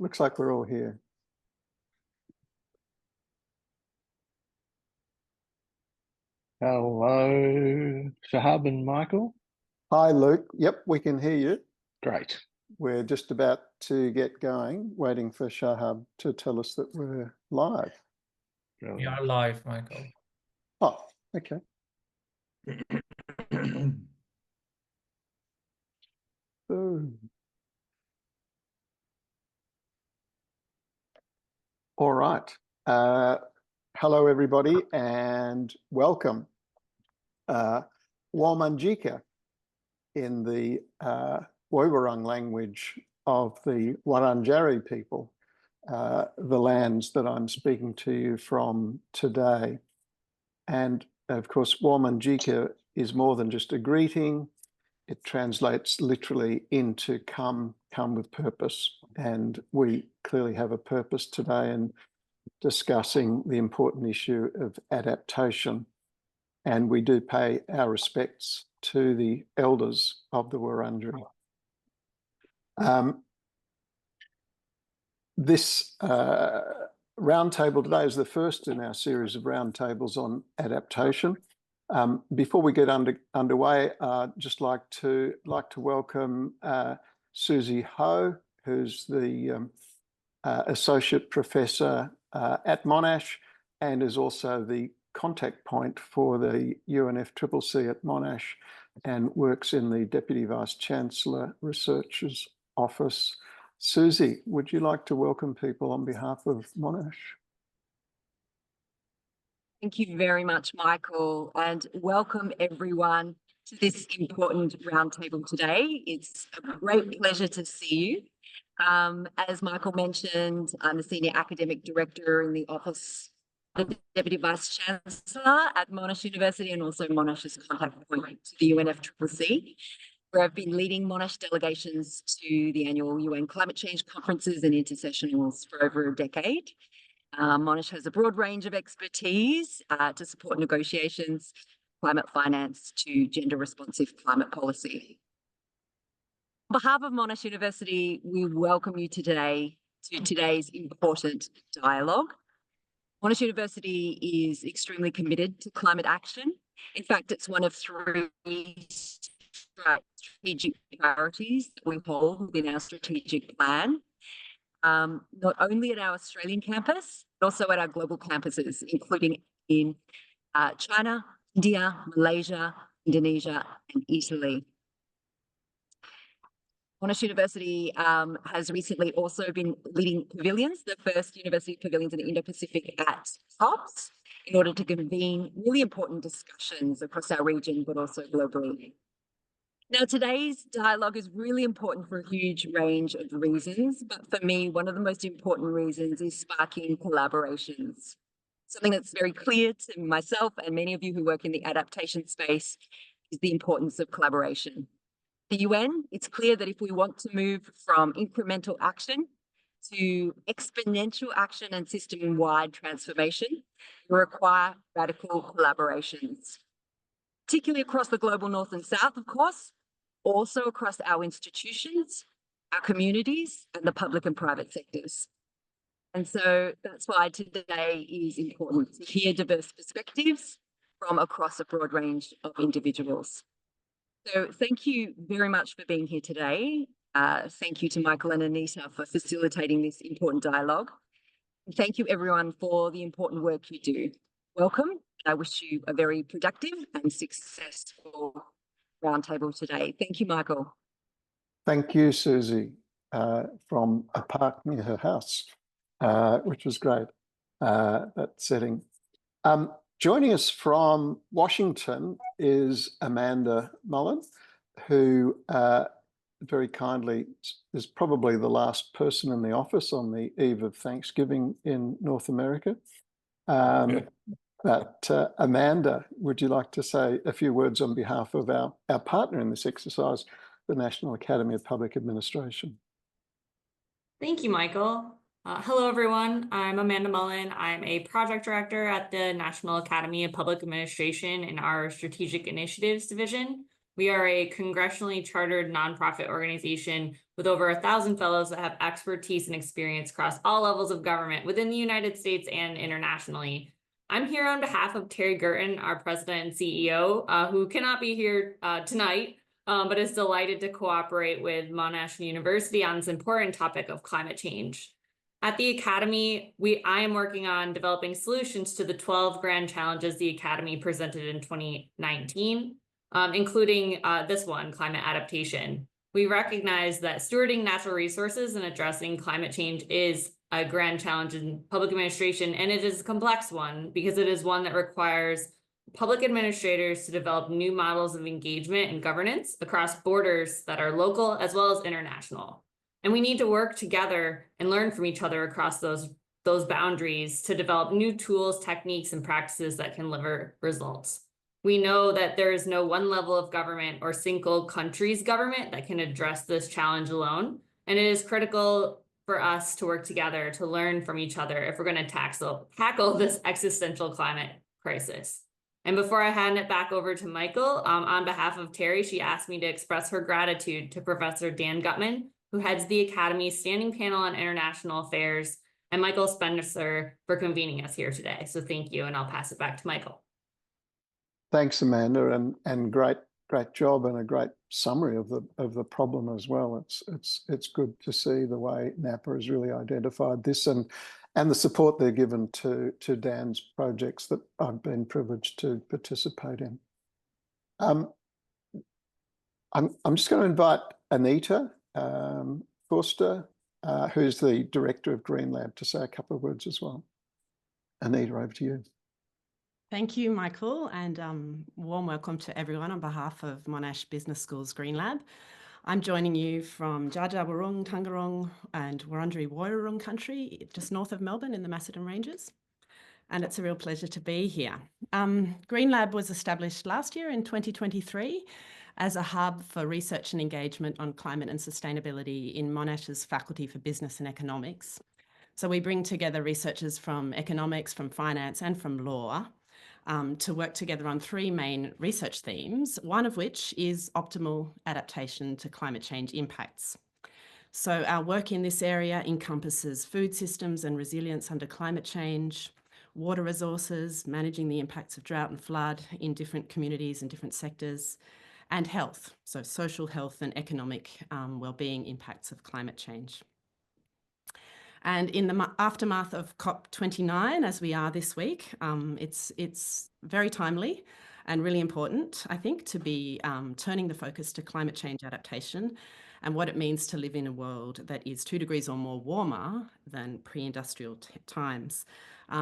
Looks like we're all here. Hello, Shahab and Michael. Hi, Luke. Yep, we can hear you. Great. We're just about to get going, waiting for Shahab to tell us that we're live. We are live, Michael. Oh, okay. All right. Hello, everybody, and welcome. Womanjika in the Woiwurrung language of the Wurundjeri people, the lands that I'm speaking to you from today. And of course, Womanjika is more than just a greeting. It translates literally into come with purpose. And we clearly have a purpose today in discussing the important issue of adaptation. And we do pay our respects to the elders of the Wurundjeri. This roundtable today is the first in our series of roundtables on adaptation. Before we get underway, I'd just like to welcome Susie Ho, who's the Associate Professor at Monash and is also the contact point for the UNFCCC at Monash and works in the Deputy Vice Chancellor Research's Office. Susie, would you like to welcome people on behalf of Monash? Thank you very much, Michael, and welcome everyone to this important roundtable today. It's a great pleasure to see you. As Michael mentioned, I'm the Senior Academic Director in the Office of the Deputy Vice Chancellor at Monash University and also Monash's contact point to the UNFCCC, where I've been leading Monash delegations to the annual UN climate change conferences and intersessionals for over a decade. Monash has a broad range of expertise to support negotiations, climate finance to gender-responsive climate policy. On behalf of Monash University, we welcome you today to today's important dialogue. Monash University is extremely committed to climate action. In fact, it's one of three strategic priorities that we hold within our strategic plan, not only at our Australian campus, but also at our global campuses, including in China, India, Malaysia, Indonesia, and Italy. Monash University has recently also been leading pavilions, the first university pavilions in the Indo-Pacific at TOPS, in order to convene really important discussions across our region, but also globally. Now, today's dialogue is really important for a huge range of reasons, but for me, one of the most important reasons is sparking collaborations. Something that's very clear to myself and many of you who work in the adaptation space is the importance of collaboration. The UN, it's clear that if we want to move from incremental action to exponential action and system-wide transformation, we require radical collaborations, particularly across the global north and south, of course, also across our institutions, our communities, and the public and private sectors. And so that's why today is important to hear diverse perspectives from across a broad range of individuals. So thank you very much for being here today. Thank you to Michael and Anita for facilitating this important dialogue. And thank you everyone for the important work you do. Welcome. I wish you a very productive and successful roundtable today. Thank you, Michael. Thank you, Susie, from a park near her house, which was great, that setting. Joining us from Washington is Amanda Mullen, who very kindly is probably the last person in the office on the eve of Thanksgiving in North America. But Amanda, would you like to say a few words on behalf of our partner in this exercise, the National Academy of Public Administration? Thank you, Michael. Hello, everyone. I'm Amanda Mullen. I'm a project director at the National Academy of Public Administration in our Strategic Initiatives Division, We are a congressionally chartered nonprofit organization with over 1,000 fellows that have expertise and experience across all levels of government within the United States and internationally. I'm here on behalf of Terry Gurton, our president and CEO, who cannot be here tonight, but is delighted to cooperate with Monash University on this important topic of climate change. At the Academy, I am working on developing solutions to the 12 grand challenges the Academy presented in 2019, including this one, climate adaptation. We recognize that stewarding natural resources and addressing climate change is a grand challenge in public administration, and it is a complex one because it is one that requires public administrators to develop new models of engagement and governance across borders that are local as well as international. And we need to work together and learn from each other across those boundaries to develop new tools, techniques, and practices that can deliver results. We know that there is no one level of government or single country's government that can address this challenge alone. And it is critical for us to work together to learn from each other if we're going to tackle this existential climate crisis. And before I hand it back over to Michael, on behalf of Terry, she asked me to express her gratitude to Professor Dan Gutman, who heads the Academy's Standing Panel on International Affairs, and Michael Spencer for convening us here today. So thank you, and I'll pass it back to Michael. Thanks, Amanda, and great job and a great summary of the problem as well. It's good to see the way NAPA has really identified this and the support they're given to Dan's projects that I've been privileged to participate in. I'm just going to invite Anita Forster, who's the director of Green Lab, to say a couple of words as well. Anita, over to you. Thank you, Michael, and warm welcome to everyone on behalf of Monash Business School's Green Lab. I'm joining you from Dja Dja Wurrung, Tangarong and Wurundjeri Woiwurrung country, just north of Melbourne in the Macedon Ranges. And it's a real pleasure to be here. Green Lab was established last year in 2023 as a hub for research and engagement on climate and sustainability in Monash's Faculty for Business and Economics. So we bring together researchers from economics, from finance and from law to work together on three main research themes, one of which is optimal adaptation to climate change impacts. So our work in this area encompasses food systems and resilience under climate change, water resources, managing the impacts of drought and flood in different communities and different sectors, and health, so social health and economic well-being impacts of climate change. And in the aftermath of COP29, as we are this week, it's very timely and really important, I think, to be turning the focus to climate change adaptation and what it means to live in a world that is 2 degrees or more warmer than pre-industrial times.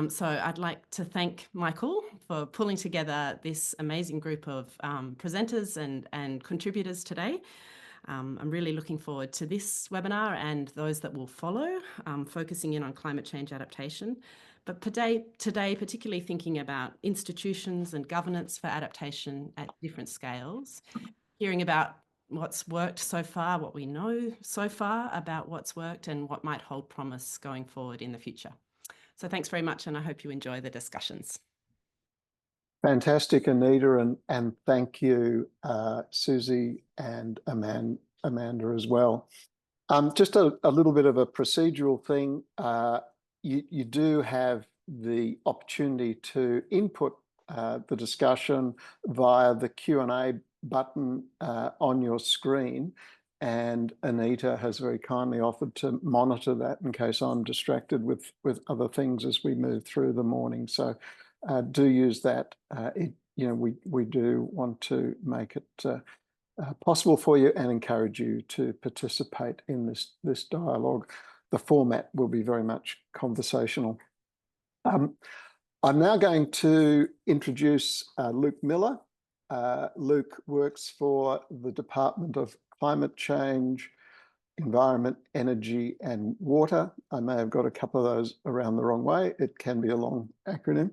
So I'd like to thank Michael for pulling together this amazing group of presenters and contributors today. I'm really looking forward to this webinar and those that will follow, focusing in on climate change adaptation. But today, particularly thinking about institutions and governance for adaptation at different scales, hearing about what's worked so far, what we know so far about what's worked and what might hold promise going forward in the future. So thanks very much, and I hope you enjoy the discussions. Fantastic, Anita, and thank you, Susie and Amanda as well. Just a little bit of a procedural thing. You do have the opportunity to input the discussion via the Q&A button on your screen, and Anita has very kindly offered to monitor that in case I'm distracted with other things as we move through the morning. So do use that. We do want to make it possible for you and encourage you to participate in this dialogue. The format will be very much conversational. I'm now going to introduce Luke Miller. Luke works for the Department of Climate Change, Environment, Energy and Water. I may have got a couple of those around the wrong way. It can be a long acronym.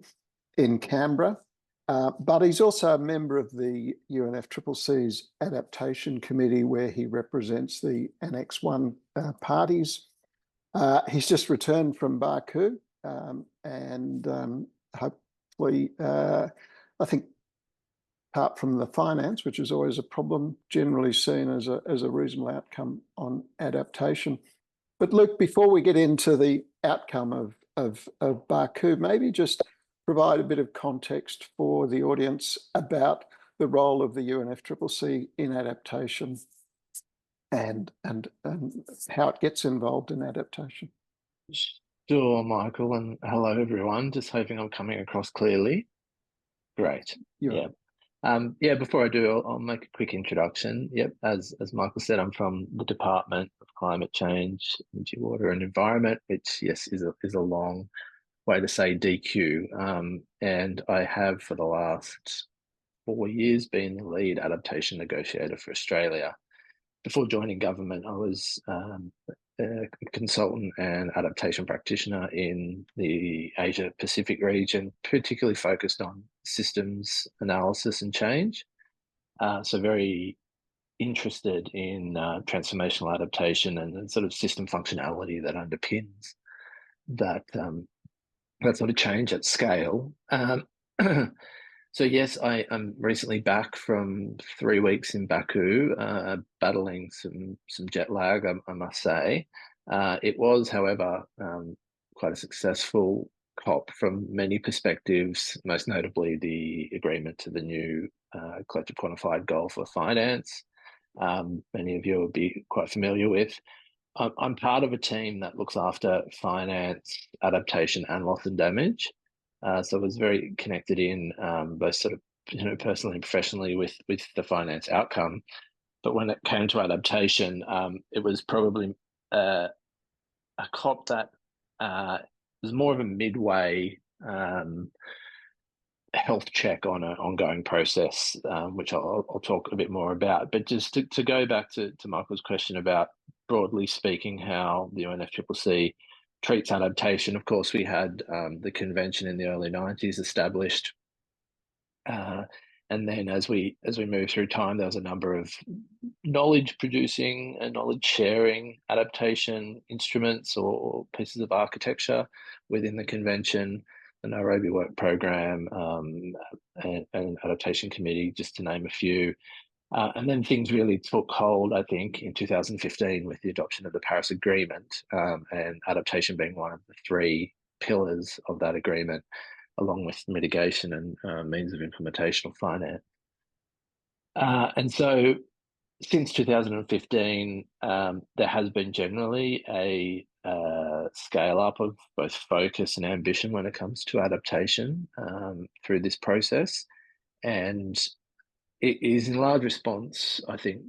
In Canberra, but he's also a member of the UNFCCC's Adaptation Committee, where he represents the Annex 1 parties. He's just returned from Baku, and hopefully, I think apart from the finance, which is always a problem, generally seen as a reasonable outcome on adaptation. But Luke, before we get into the outcome of Baku, maybe just provide a bit of context for the audience about the role of the UNFCCC in adaptation and how it gets involved in adaptation. Sure, Michael, and hello everyone. Just hoping I'm coming across clearly. Great. Yeah. Before I do, I'll make a quick introduction. Yep, as Michael said, I'm from the Department of Climate Change, Energy, Water and Environment, which, yes, is a long way to say DQ. And I have for the last 4 years been the lead adaptation negotiator for Australia. Before joining government, I was a consultant and adaptation practitioner in the Asia Pacific region, particularly focused on systems analysis and change. So very interested in transformational adaptation and sort of system functionality that underpins that sort of change at scale. So yes, I'm recently back from 3 weeks in Baku, battling some jet lag, I must say. It was, however, quite a successful COP from many perspectives, most notably the agreement to the new collective quantified goal for finance. Many of you will be quite familiar with. I'm part of a team that looks after finance, adaptation, and loss and damage. So I was very connected in both sort of personally and professionally with the finance outcome. But when it came to adaptation, it was probably a COP that was more of a midway health check on an ongoing process, which I'll talk a bit more about. But just to go back to Michael's question about, broadly speaking, how the UNFCCC treats adaptation. Of course, we had the convention in the early 90s established. And then as we move through time, there was a number of knowledge producing and knowledge sharing adaptation instruments or pieces of architecture within the convention, the Nairobi Work Program, and Adaptation Committee, just to name a few. And then things really took hold, I think, in 2015 with the adoption of the Paris Agreement, and adaptation being one of the 3 pillars of that agreement, along with mitigation and means of implementational finance. And so since 2015, there has been generally a scale up of both focus and ambition when it comes to adaptation through this process. And it is in large response, I think,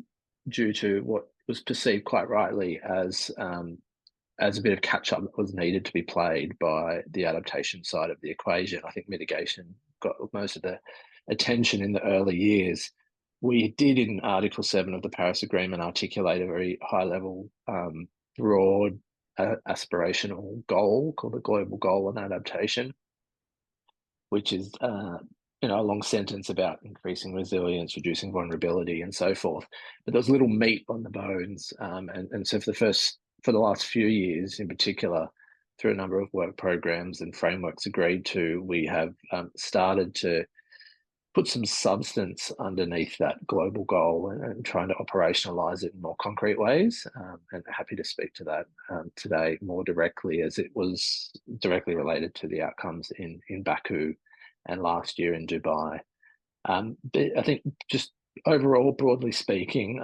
due to what was perceived quite rightly as a bit of catch-up that was needed to be played by the adaptation side of the equation. I think mitigation got most of the attention in the early years. We did, in Article 7 of the Paris Agreement, articulate a very high-level, broad, aspirational goal called the Global Goal on Adaptation, which is a long sentence about increasing resilience, reducing vulnerability, and so forth. But there was little meat on the bones, and so for the last few years, in particular, through a number of work programs and frameworks agreed to, we have started to put some substance underneath that global goal and trying to operationalize it in more concrete ways. And happy to speak to that today more directly, as it was directly related to the outcomes in Baku and last year in Dubai. But I think just overall, broadly speaking,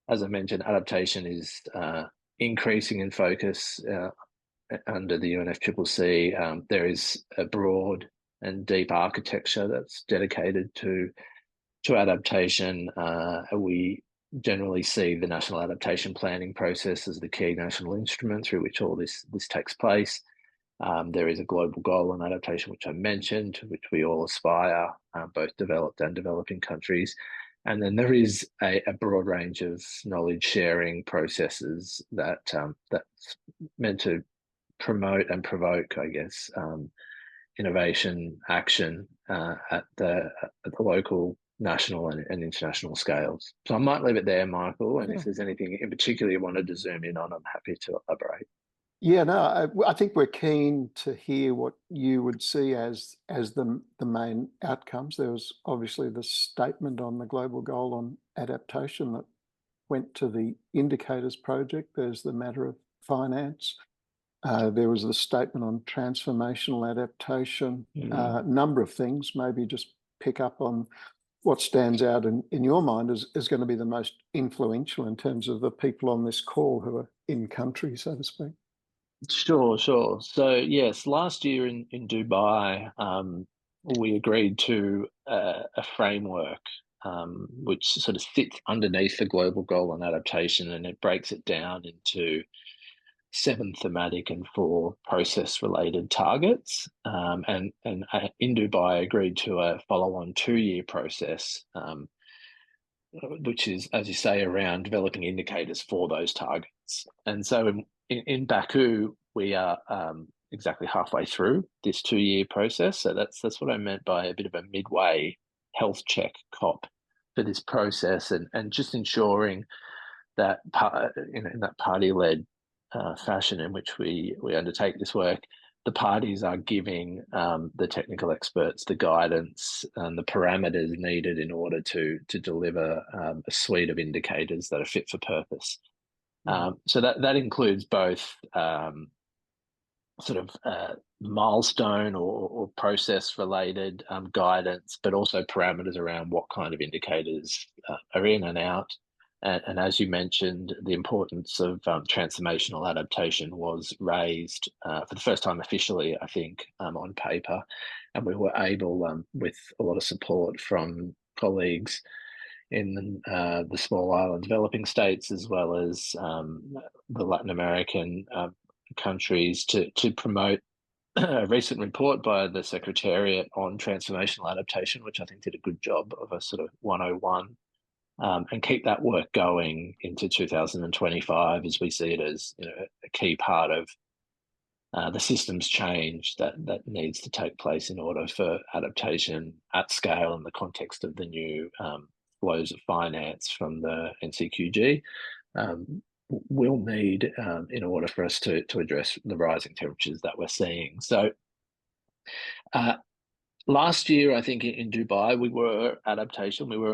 as I mentioned, adaptation is increasing in focus under the UNFCCC. There is a broad and deep architecture that's dedicated to adaptation. We generally see the national adaptation planning process as the key national instrument through which all this takes place. There is a global goal on adaptation, which I mentioned, to which we all aspire, both developed and developing countries. And then there is a broad range of knowledge sharing processes that's meant to promote and provoke, I guess, innovation, action at the local, national, and international scales. So I might leave it there, Michael. And if there's anything in particular you wanted to zoom in on, I'm happy to elaborate. Yeah, no, I think we're keen to hear what you would see as the main outcomes. There was obviously the statement on the global goal on adaptation that went to the Indicators project. There's the matter of finance. There was the statement on transformational adaptation. Number of things. Maybe just pick up on what stands out in your mind is going to be the most influential in terms of the people on this call who are in country, so to speak. Sure. So yes, last year in Dubai, we agreed to a framework which sort of sits underneath the global goal on adaptation, and it breaks it down into 7 thematic and 4 process-related targets. And in Dubai, agreed to a follow-on 2-year process, which is, as you say, around developing indicators for those targets. And so in Baku, we are exactly halfway through this 2-year process. So that's what I meant by a bit of a midway health check COP for this process, and just ensuring that in that party-led fashion in which we undertake this work, the parties are giving the technical experts the guidance and the parameters needed in order to deliver a suite of indicators that are fit for purpose. So that includes both sort of milestone or process related guidance, but also parameters around what kind of indicators are in and out. And as you mentioned, the importance of transformational adaptation was raised for the first time officially, I think, on paper. And we were able, with a lot of support from colleagues in the small island developing states, as well as the Latin American countries, to promote a recent report by the Secretariat on transformational adaptation, which I think did a good job of a sort of 101. And keep that work going into 2025, as we see it as a key part of the systems change that needs to take place in order for adaptation at scale in the context of the new flows of finance from the NCQG. We'll need in order for us to address the rising temperatures that we're seeing. So last year, I think in Dubai, we were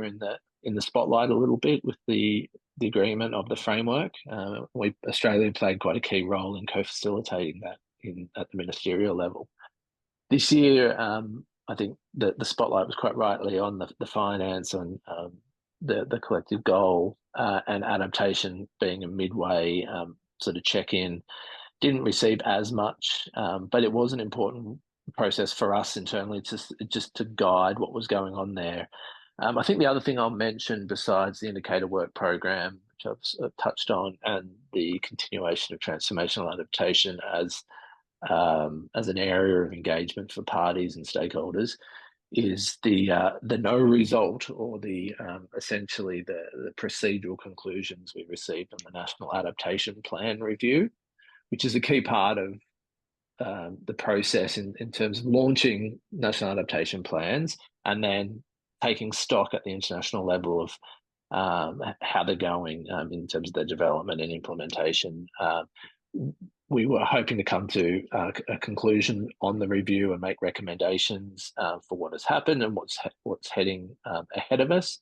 in the spotlight a little bit with the agreement of the framework. Australia played quite a key role in co-facilitating that at the ministerial level. This year, I think the spotlight was quite rightly on the finance and the collective goal, and adaptation being a midway sort of check-in. Didn't receive as much, but it was an important process for us internally just to guide what was going on there. I think the other thing I'll mention, besides the indicator work program, which I've touched on, and the continuation of transformational adaptation as an area of engagement for parties and stakeholders, is the no result, or the essentially the procedural conclusions we received on the National Adaptation Plan review, which is a key part of the process in terms of launching national adaptation plans and then taking stock at the international level of how they're going in terms of their development and implementation. We were hoping to come to a conclusion on the review and make recommendations for what has happened and what's heading ahead of us.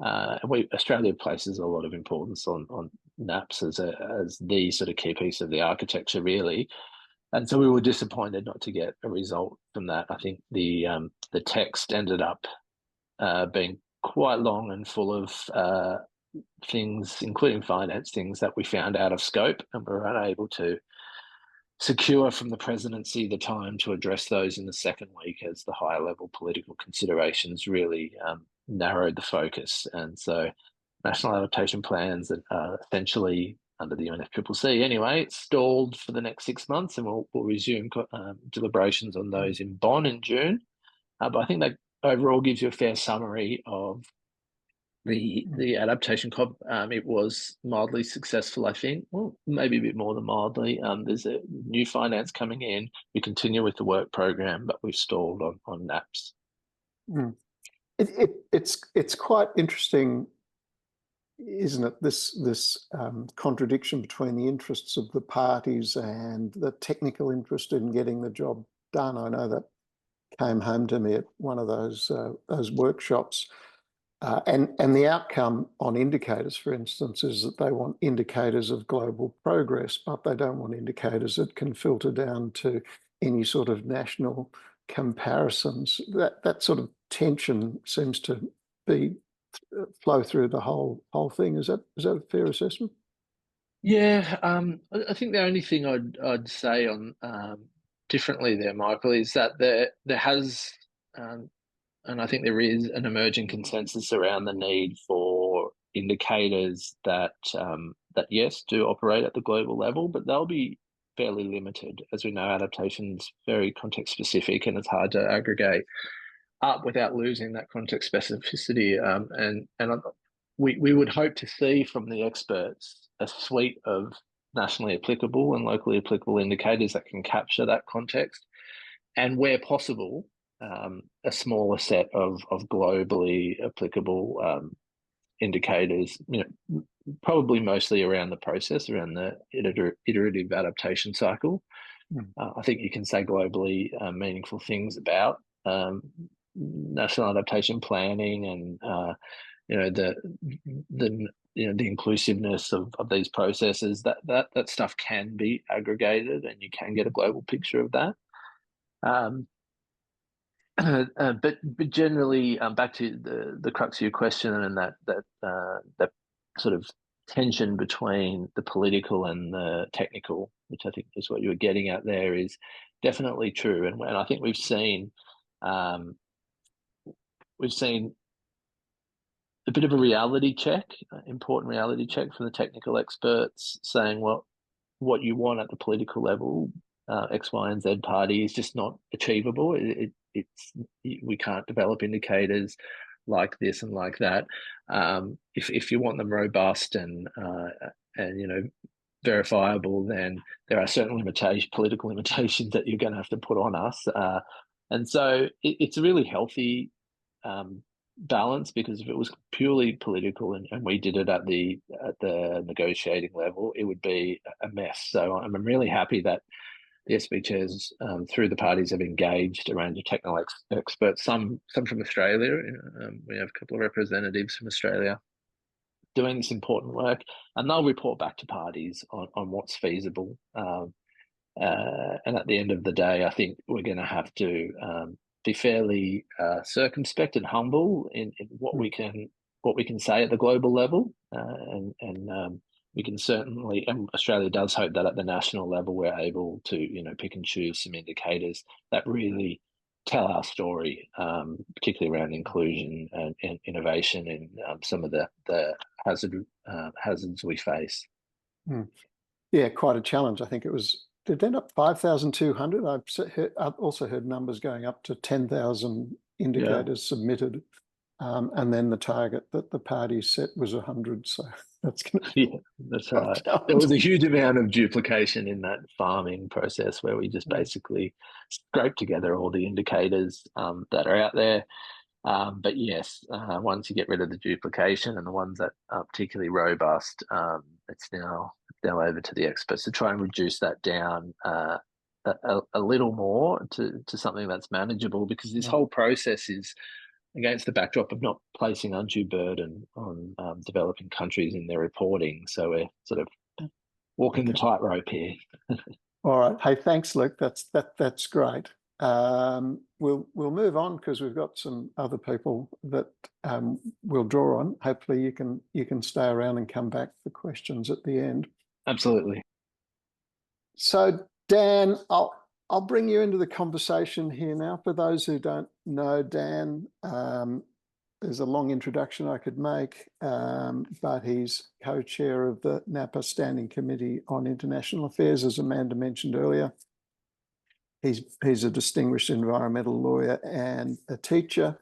Australia places a lot of importance on NAPS as the sort of key piece of the architecture, really. And so we were disappointed not to get a result from that. I think the text ended up being quite long and full of things, including finance things, that we found out of scope, and we were unable to secure from the presidency the time to address those in the second week, as the higher level political considerations really narrowed the focus. And so national adaptation plans that are essentially under the UNFCCC anyway, stalled for the next 6 months, and we'll resume deliberations on those in Bonn in June. But I think that overall gives you a fair summary of the adaptation COP. It was mildly successful, I think. Well, maybe a bit more than mildly. There's a new finance coming in. We continue with the work program, but we've stalled on NAPS. It's quite interesting isn't it, this contradiction between the interests of the parties and the technical interest in getting the job done? I know that came home to me at one of those workshops. And the outcome on indicators, for instance, is that they want indicators of global progress, but they don't want indicators that can filter down to any sort of national comparisons. That sort of tension seems to flow through the whole thing. Is that a fair assessment? Yeah, I think the only thing I'd say on differently there, Michael, is that there has and I think there is an emerging consensus around the need for indicators that yes, do operate at the global level, but they'll be fairly limited. As we know, adaptation's very context specific, and it's hard to aggregate up without losing that context specificity. And we would hope to see from the experts a suite of nationally applicable and locally applicable indicators that can capture that context, and where possible, a smaller set of globally applicable indicators, probably mostly around the process, around the iterative adaptation cycle. I think you can say globally meaningful things about national adaptation planning and the inclusiveness of these processes. That stuff can be aggregated, and you can get a global picture of that. But generally, back to the crux of your question, and that sort of tension between the political and the technical, which I think is what you were getting at there, is definitely true. And I think we've seen a bit of a reality check, important reality check from the technical experts, saying, well, what you want at the political level, X, Y, and Z party, is just not achievable. We can't develop indicators like this and like that. If you want them robust and verifiable, then there are certain political limitations that you're going to have to put on us. And so it's a really healthy balance, because if it was purely political and we did it at the negotiating level, it would be a mess. So I'm really happy that the SB chairs through the parties have engaged a range of technical experts, some from Australia. We have a couple of representatives from Australia doing this important work, and they'll report back to parties on what's feasible. And at the end of the day, I think we're going to have to be fairly circumspect and humble in what we can say at the global level, and we can certainly, and Australia does hope that at the national level we're able to pick and choose some indicators that really tell our story, particularly around inclusion and innovation and some of the hazards we face. Yeah, quite a challenge. I think it end up 5,200. I've also heard numbers going up to 10,000 indicators submitted, and then the target that the party set was 100. So that's going to be that's right. There was a huge amount of duplication in that farming process, where we just basically scrape together all the indicators that are out there. But yes, once you get rid of the duplication and the ones that are particularly robust, it's now over to the experts to try and reduce that down a little more to something that's manageable, because this whole process is against the backdrop of not placing undue burden on developing countries in their reporting. So we're sort of walking the tightrope here. All right. Hey, thanks, Luke. That's great. We'll move on, because we've got some other people that we'll draw on. Hopefully you can stay around and come back for questions at the end. Absolutely. So Dan, I'll bring you into the conversation here now. For those who don't know Dan, there's a long introduction I could make, but he's co-chair of the NAPA Standing Committee on International Affairs, as Amanda mentioned earlier. He's a distinguished environmental lawyer and a teacher,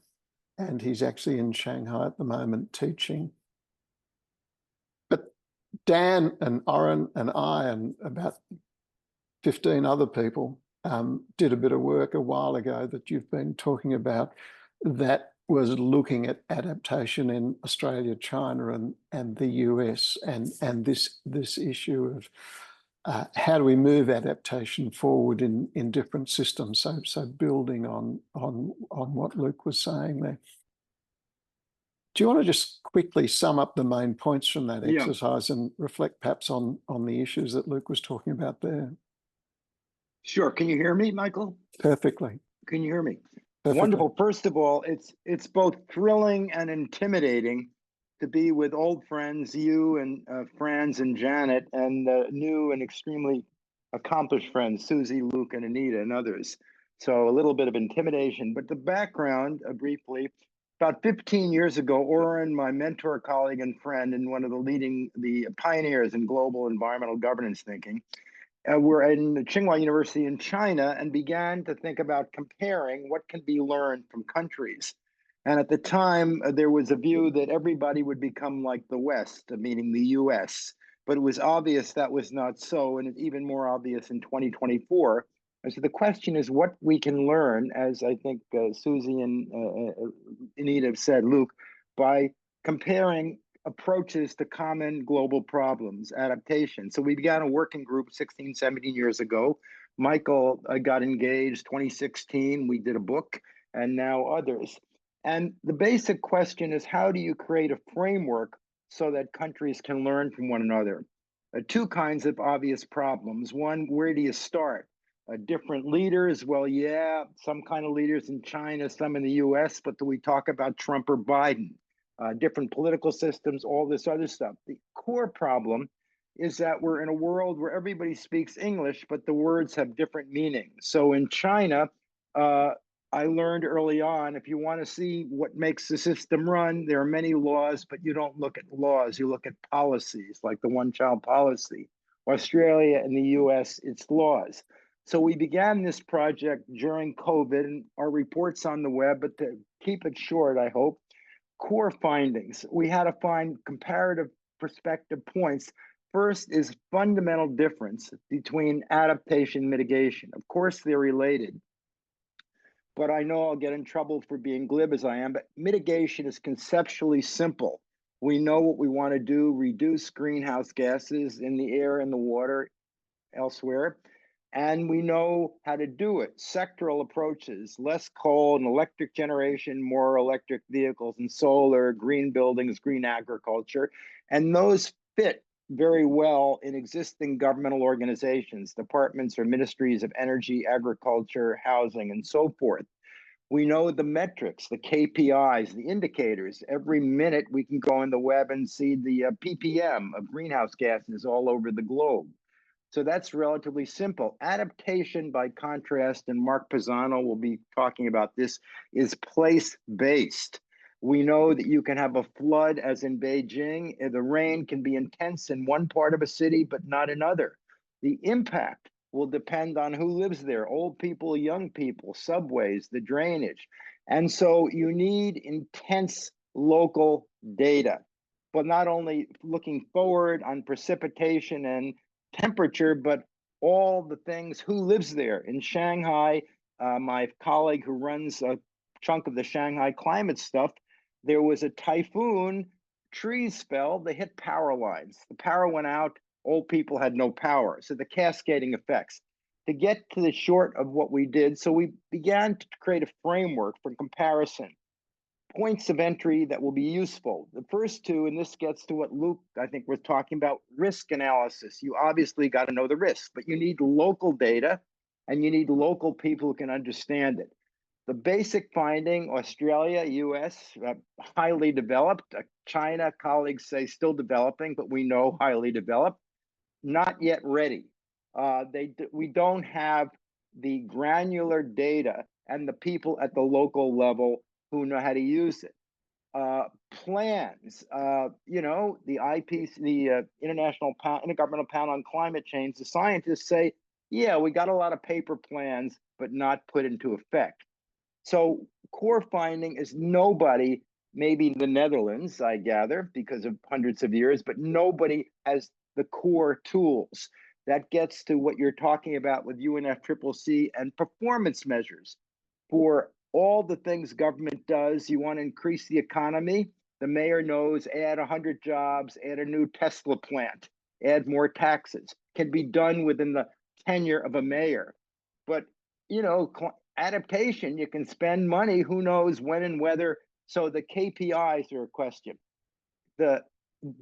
and he's actually in Shanghai at the moment teaching. But Dan and Oren and I and about 15 other people did a bit of work a while ago that you've been talking about, that was looking at adaptation in Australia, China, and the US, and this issue of how do we move adaptation forward in different systems. So building on what Luke was saying there. Do you want to just quickly sum up the main points from that exercise and reflect perhaps on the issues that Luke was talking about there? Sure. Can you hear me, Michael? Perfectly. Can you hear me? Perfectly. Wonderful. First of all, it's both thrilling and intimidating to be with old friends, you and Franz and Janet, and new and extremely accomplished friends, Susie, Luke, and Anita, and others. So a little bit of intimidation, but the background, briefly, about 15 years ago, Oren, my mentor, colleague, and friend, and one of the pioneers in global environmental governance thinking, were in Tsinghua University in China and began to think about comparing what can be learned from countries. And at the time, there was a view that everybody would become like the West, meaning the US. But it was obvious that was not so, and it's even more obvious in 2024. And so the question is what we can learn, as I think Susie and Anita have said, Luke, by comparing approaches to common global problems, adaptation. So we began a working group 16, 17 years ago. Michael got engaged 2016. We did a book, and now others. And the basic question is, how do you create a framework so that countries can learn from one another? Two kinds of obvious problems. One, where do you start? Different leaders, well, yeah, some kind of leaders in China, some in the US, but do we talk about Trump or Biden? Different political systems, all this other stuff. The core problem is that we're in a world where everybody speaks English, but the words have different meanings. So in China, I learned early on, if you want to see what makes the system run, there are many laws, but you don't look at laws, you look at policies, like the one-child policy. Australia and the US, it's laws. So we began this project during COVID, and our report's on the web, but to keep it short, I hope, core findings. We had to find comparative perspective points. First is fundamental difference between adaptation and mitigation. Of course, they're related, but I know I'll get in trouble for being glib as I am, but mitigation is conceptually simple. We know what we want to do, reduce greenhouse gases in the air and the water elsewhere, and we know how to do it. Sectoral approaches, less coal and electric generation, more electric vehicles and solar, green buildings, green agriculture. And those fit very well in existing governmental organizations, departments or ministries of energy, agriculture, housing, and so forth. We know the metrics, the KPIs, the indicators. Every minute we can go on the web and see the ppm of greenhouse gases all over the globe. So that's relatively simple. Adaptation, by contrast, and Mark Pisano will be talking about this, is place-based. We know that you can have a flood, as in Beijing. The rain can be intense in one part of a city, but not another. The impact will depend on who lives there, old people, young people, subways, the drainage. And so you need intense local data, but not only looking forward on precipitation and temperature, but all the things, who lives there. In Shanghai, my colleague who runs a chunk of the Shanghai climate stuff, there was a typhoon, trees fell, they hit power lines. The power went out, old people had no power. So the cascading effects. To get to the short of what we did, so we began to create a framework for comparison. Points of entry that will be useful. The first two, and this gets to what Luke, I think, was talking about, risk analysis. You obviously got to know the risk, but you need local data and you need local people who can understand it. The basic finding, Australia, US, highly developed. China, colleagues say still developing, but we know highly developed. Not yet ready. We don't have the granular data and the people at the local level who know how to use it. Plans, you know, the IPC, the Intergovernmental Panel on Climate Change, the scientists say, yeah, we got a lot of paper plans, but not put into effect. So core finding is nobody, maybe the Netherlands, I gather, because of hundreds of years, but nobody has the core tools. That gets to what you're talking about with UNFCCC and performance measures for all the things government does. You want to increase the economy. The mayor knows, add 100 jobs, add a new Tesla plant, add more taxes. Can be done within the tenure of a mayor. But, you know, adaptation, you can spend money, who knows when and whether. So the KPIs are a question. The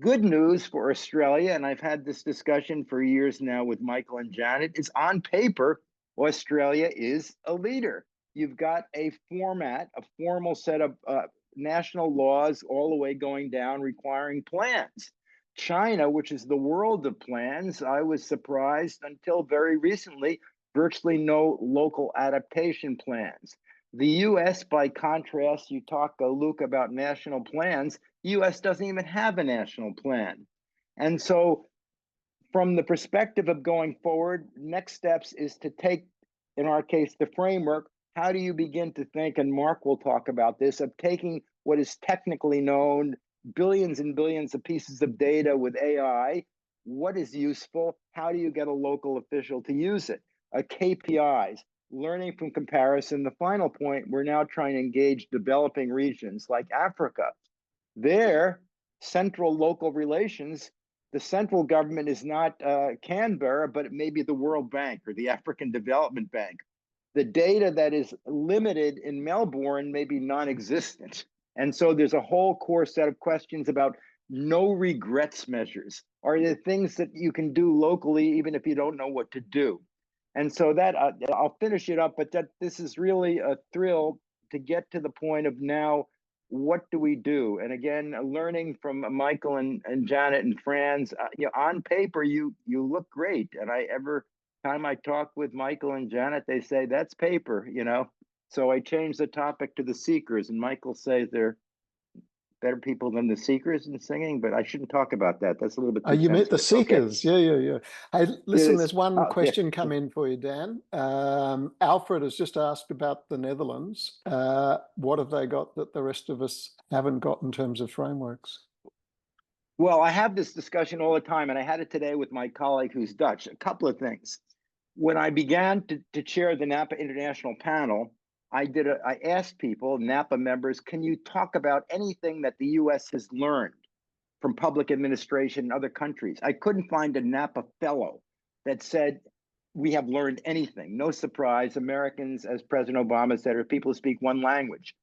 good news for Australia, and I've had this discussion for years now with Michael and Janet, is on paper, Australia is a leader. You've got a format, a formal set of national laws all the way going down requiring plans. China, which is the world of plans, I was surprised until very recently, virtually no local adaptation plans. The US, by contrast, you talk, Luke, about national plans, the US doesn't even have a national plan. And so from the perspective of going forward, next steps is to take, in our case, the framework. How do you begin to think, and Mark will talk about this, of taking what is technically known, billions and billions of pieces of data with AI, what is useful? How do you get a local official to use it? KPIs, learning from comparison. The final point, we're now trying to engage developing regions like Africa. Their central local relations, the central government is not Canberra, but it may be the World Bank or the African Development Bank. The data that is limited in Melbourne may be non-existent. And so there's a whole core set of questions about no regrets measures. Are there things that you can do locally even if you don't know what to do? And so that I'll finish it up, but that this is really a thrill to get to the point of now, what do we do? And again, learning from Michael and Janet and Franz, you know, on paper, you look great. And every time I talk with Michael and Janet, they say, that's paper, you know? So I changed the topic to the seekers, and Michael says they're better people than the seekers in singing, but I shouldn't talk about that. That's a little bit too You meant the sensitive. seekers. Okay. Yeah. Hey, listen, Yes. there's one question Yeah. come in for you, Dan. Alfred has just asked about the Netherlands. What have they got that the rest of us haven't got in terms of frameworks? Well, I have this discussion all the time, and I had it today with my colleague who's Dutch. A couple of things. When I began to chair the NAPA International Panel, I asked people, NAPA members, can you talk about anything that the US has learned from public administration in other countries? I couldn't find a NAPA fellow that said, we have learned anything. No surprise, Americans, as President Obama said, are people who speak one language.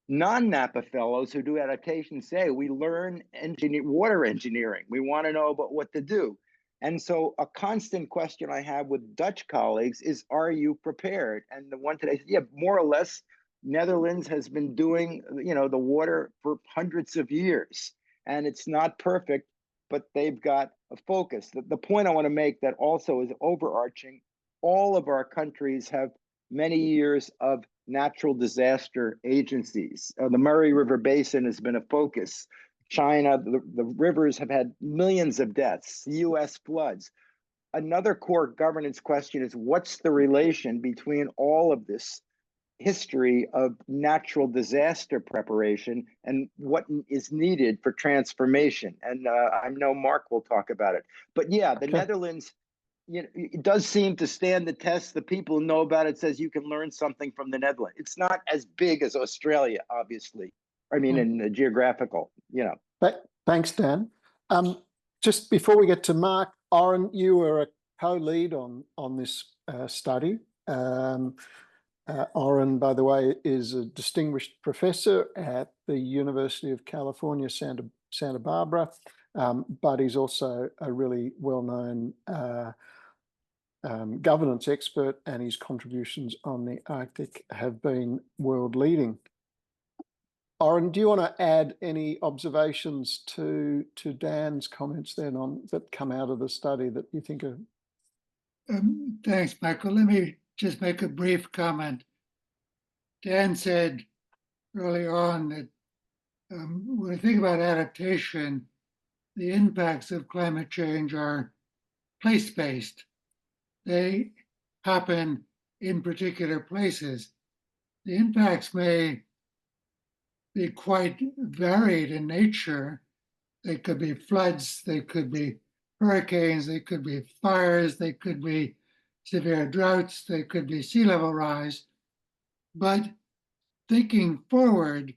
Non-NAPA fellows who do adaptation say, we learn water engineering. We want to know about what to do. And so a constant question I have with Dutch colleagues is, are you prepared? And the one today, yeah, more or less, Netherlands has been doing, you know, the water for hundreds of years. And it's not perfect, but they've got a focus. The point I want to make that also is overarching, all of our countries have many years of natural disaster agencies. The Murray River Basin has been a focus. China, the rivers have had millions of deaths, US floods. Another core governance question is, what's the relation between all of this history of natural disaster preparation and what is needed for transformation? And I know Mark will talk about it. But yeah, the Netherlands, you know, it does seem to stand the test. The people who know about it says you can learn something from the Netherlands. It's not as big as Australia, obviously. I mean, in the geographical, you know. But thanks, Dan. Just before we get to Mark, Oren, you were a co-lead on this study. Oren, by the way, is a distinguished professor at the University of California, Santa Barbara, but he's also a really well-known governance expert, and his contributions on the Arctic have been world-leading. Oren, do you want to add any observations to Dan's comments then on that come out of the study that you think are? Thanks, Michael. Let me just make a brief comment. Dan said early on that when we think about adaptation, the impacts of climate change are place-based. They happen in particular places. The impacts may be quite varied in nature. They could be floods, they could be hurricanes, they could be fires, they could be severe droughts, they could be sea level rise. But thinking forward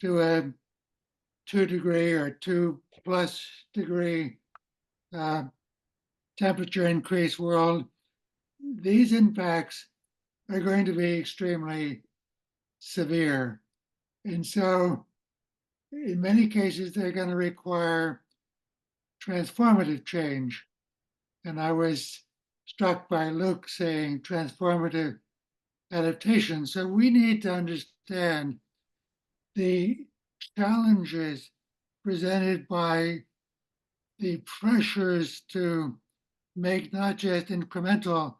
to a 2-degree or 2+ degree temperature increase world, these impacts are going to be extremely severe. And so in many cases, they're going to require transformative change. And I was struck by Luke saying transformative adaptation. So we need to understand the challenges presented by the pressures to make not just incremental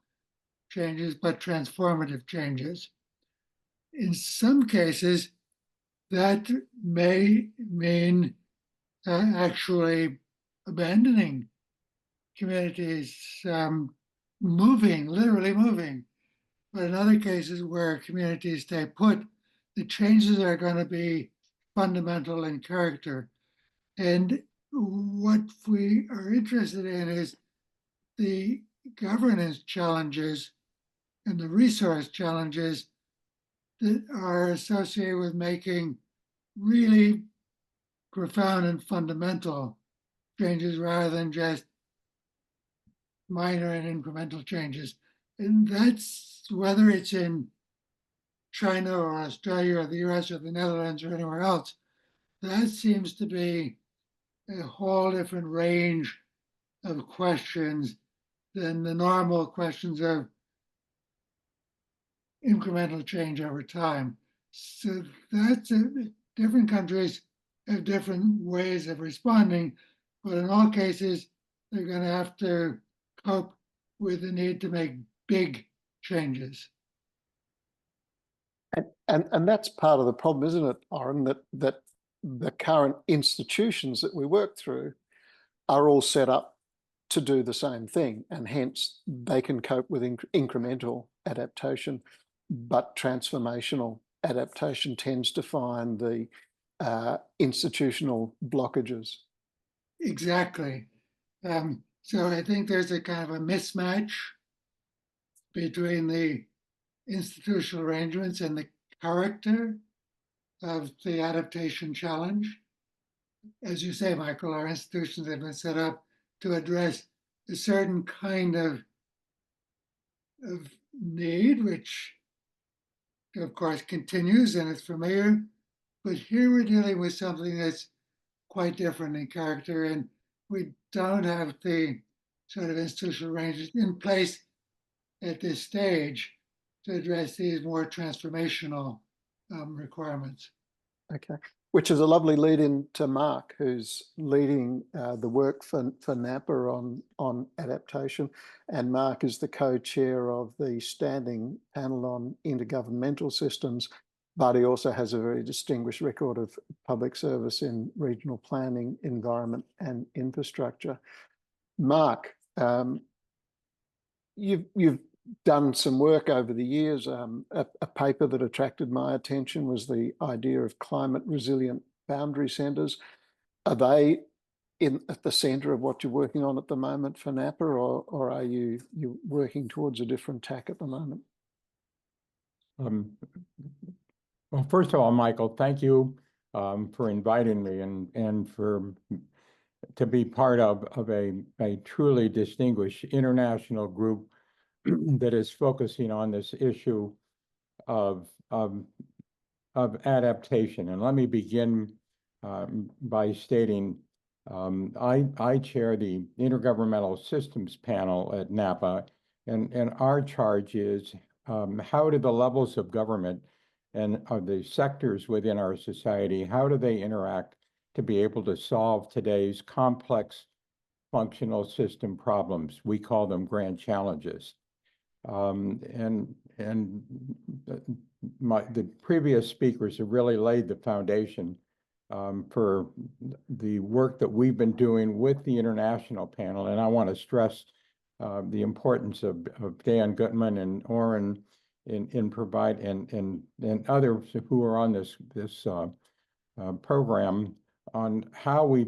changes, but transformative changes. In some cases, that may mean actually abandoning communities, moving, literally moving. But in other cases where communities stay put, the changes are going to be fundamental in character. And what we are interested in is the governance challenges and the resource challenges that are associated with making really profound and fundamental changes rather than just minor and incremental changes. And that's whether it's in China or Australia or the US or the Netherlands or anywhere else, that seems to be a whole different range of questions than the normal questions of incremental change over time. So that's different countries have different ways of responding, but in all cases, they're going to have to cope with the need to make big changes. And that's part of the problem, isn't it, Oren, that the current institutions that we work through are all set up to do the same thing, and hence they can cope with incremental adaptation, but transformational adaptation tends to find the institutional blockages. Exactly. So I think there's a kind of a mismatch between the institutional arrangements and the character of the adaptation challenge. As you say, Michael, our institutions have been set up to address a certain kind of need, which of course continues and is familiar. But here we're dealing with something that's quite different in character, and we don't have the sort of institutional arrangements in place at this stage to address these more transformational requirements. Okay, which is a lovely lead in to Mark, who's leading the work for NAPA on adaptation. And Mark is the co-chair of the Standing Panel on Intergovernmental Systems, but he also has a very distinguished record of public service in regional planning, environment and infrastructure. Mark, you've done some work over the years. A paper that attracted my attention was the idea of climate resilient boundary centres. Are they at the centre of what you're working on at the moment for NAPA, or are you working towards a different tack at the moment? Well, first of all, Michael, thank you for inviting me and to be part of a truly distinguished international group that is focusing on this issue of adaptation. And let me begin by stating I chair the Intergovernmental Systems Panel at NAPA, and our charge is how do the levels of government and the sectors within our society, how do they interact to be able to solve today's complex functional system problems? We call them grand challenges. The previous speakers have really laid the foundation for the work that we've been doing with the international panel, and I want to stress the importance of Dan Gutman and Oren in provide and others who are on this program on how we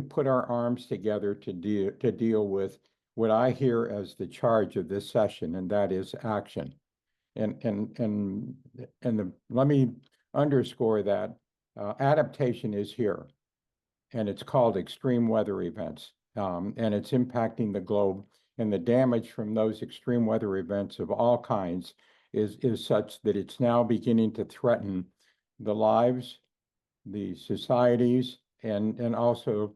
put our arms together to deal with what I hear as the charge of this session, and that is action. Let me underscore that adaptation is here, and it's called extreme weather events, and it's impacting the globe, and the damage from those extreme weather events of all kinds is such that it's now beginning to threaten the lives, the societies, and also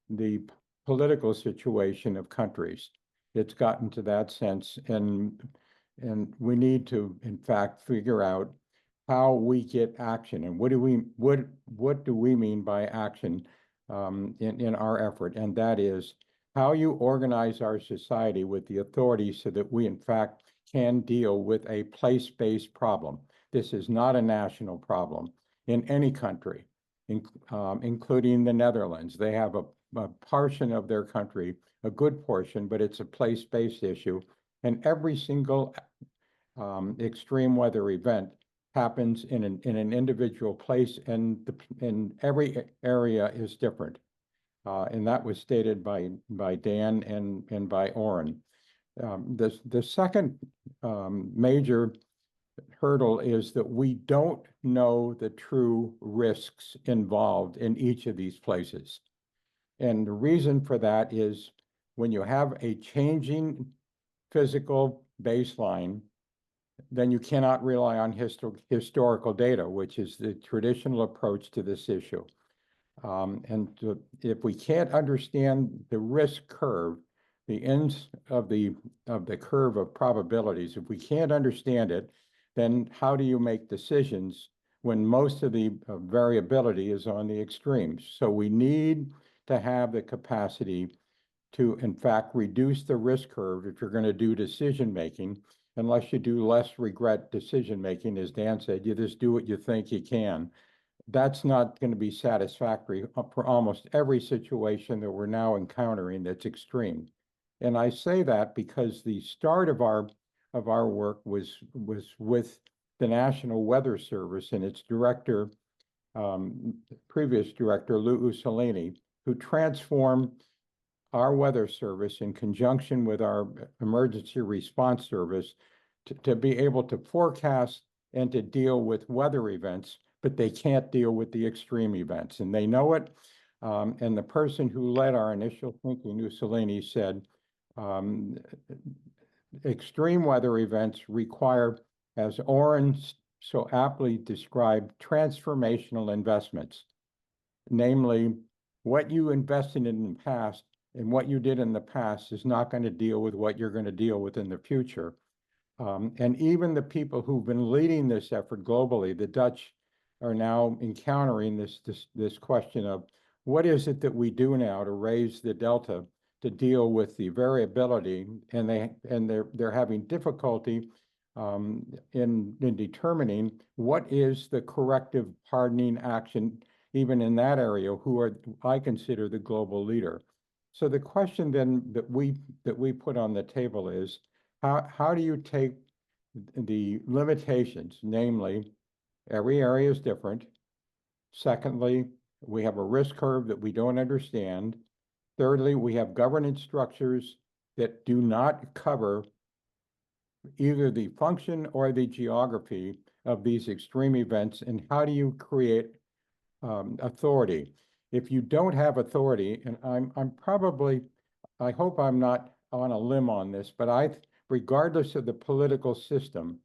the political situation of countries. It's gotten to that sense, and we need to, in fact, figure out how we get action, and what do we mean by action in our effort, and that is how you organize our society with the authorities so that we, in fact, can deal with a place-based problem. This is not a national problem in any country, including the Netherlands. They have a portion of their country, a good portion, but it's a place-based issue. And every single extreme weather event happens in an individual place, and every area is different. And that was stated by Dan and by Oren. The second major hurdle is that we don't know the true risks involved in each of these places. And the reason for that is when you have a changing physical baseline, then you cannot rely on historical data, which is the traditional approach to this issue. If we can't understand the risk curve, the ends of the curve of probabilities, if we can't understand it, then how do you make decisions when most of the variability is on the extremes? So we need to have the capacity to, in fact, reduce the risk curve if you're going to do decision making, unless you do less regret decision making. As Dan said, you just do what you think you can. That's not going to be satisfactory for almost every situation that we're now encountering that's extreme. And I say that because the start of our work was with the National Weather Service and its director, previous director, Lou Ussolini, who transformed our weather service in conjunction with our emergency response service to be able to forecast and to deal with weather events, but they can't deal with the extreme events, and they know it. And the person who led our initial thinking, Ussolini, said, extreme weather events require, as Oren so aptly described, transformational investments. Namely, what you invested in the past and what you did in the past is not going to deal with what you're going to deal with in the future. And even the people who've been leading this effort globally, the Dutch, are now encountering this question of what is it that we do now to raise the delta to deal with the variability, and they're having difficulty in determining what is the corrective hardening action, even in that area, I consider the global leader. So the question then that we put on the table is, how do you take the limitations, namely, every area is different. Secondly, we have a risk curve that we don't understand. Thirdly, we have governance structures that do not cover either the function or the geography of these extreme events. And how do you create authority? If you don't have authority, and I hope I'm not on a limb on this, but regardless of the political system,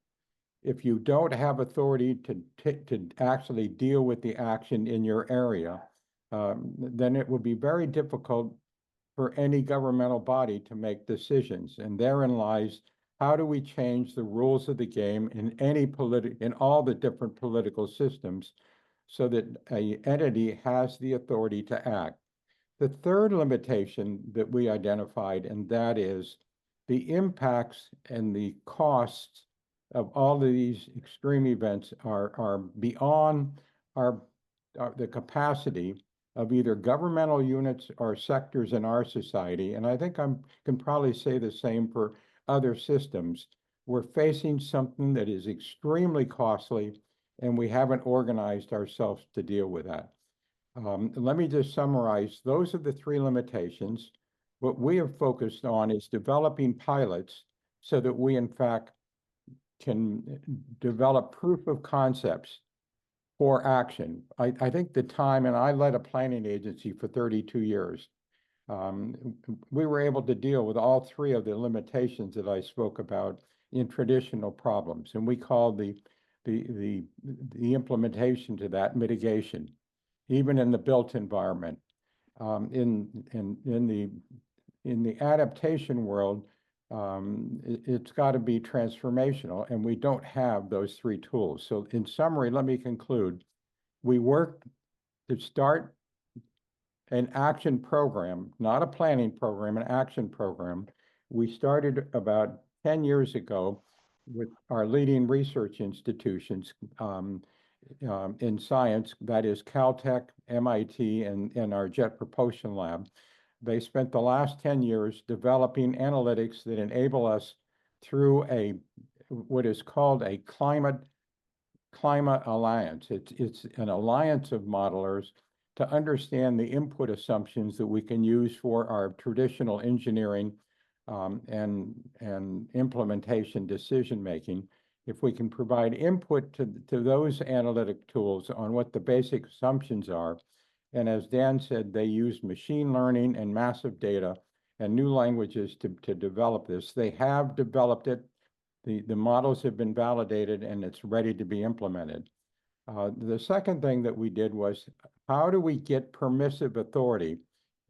if you don't have authority to actually deal with the action in your area, then it will be very difficult for any governmental body to make decisions. And therein lies, how do we change the rules of the game in all the different political systems so that an entity has the authority to act? The third limitation that we identified, and that is the impacts and the costs of all of these extreme events are beyond the capacity of either governmental units or sectors in our society. And I think I can probably say the same for other systems. We're facing something that is extremely costly, and we haven't organized ourselves to deal with that. Let me just summarize. Those are the three limitations. What we have focused on is developing pilots so that we, in fact, develop proof of concepts for action. I think the time, and I led a planning agency for 32 years, we were able to deal with all three of the limitations that I spoke about in traditional problems, and we called the implementation to that mitigation, even in the built environment. In the adaptation world, it's got to be transformational, and we don't have those three tools. So in summary, let me conclude. We worked to start an action program, not a planning program, an action program. We started about 10 years ago with our leading research institutions in science, that is Caltech, MIT, and our Jet Propulsion Lab. They spent the last 10 years developing analytics that enable us through what is called a climate alliance. It's an alliance of modelers to understand the input assumptions that we can use for our traditional engineering and implementation decision making. If we can provide input to those analytic tools on what the basic assumptions are, and as Dan said, they use machine learning and massive data and new languages to develop this. They have developed it. The models have been validated, and it's ready to be implemented. The second thing that we did was, how do we get permissive authority?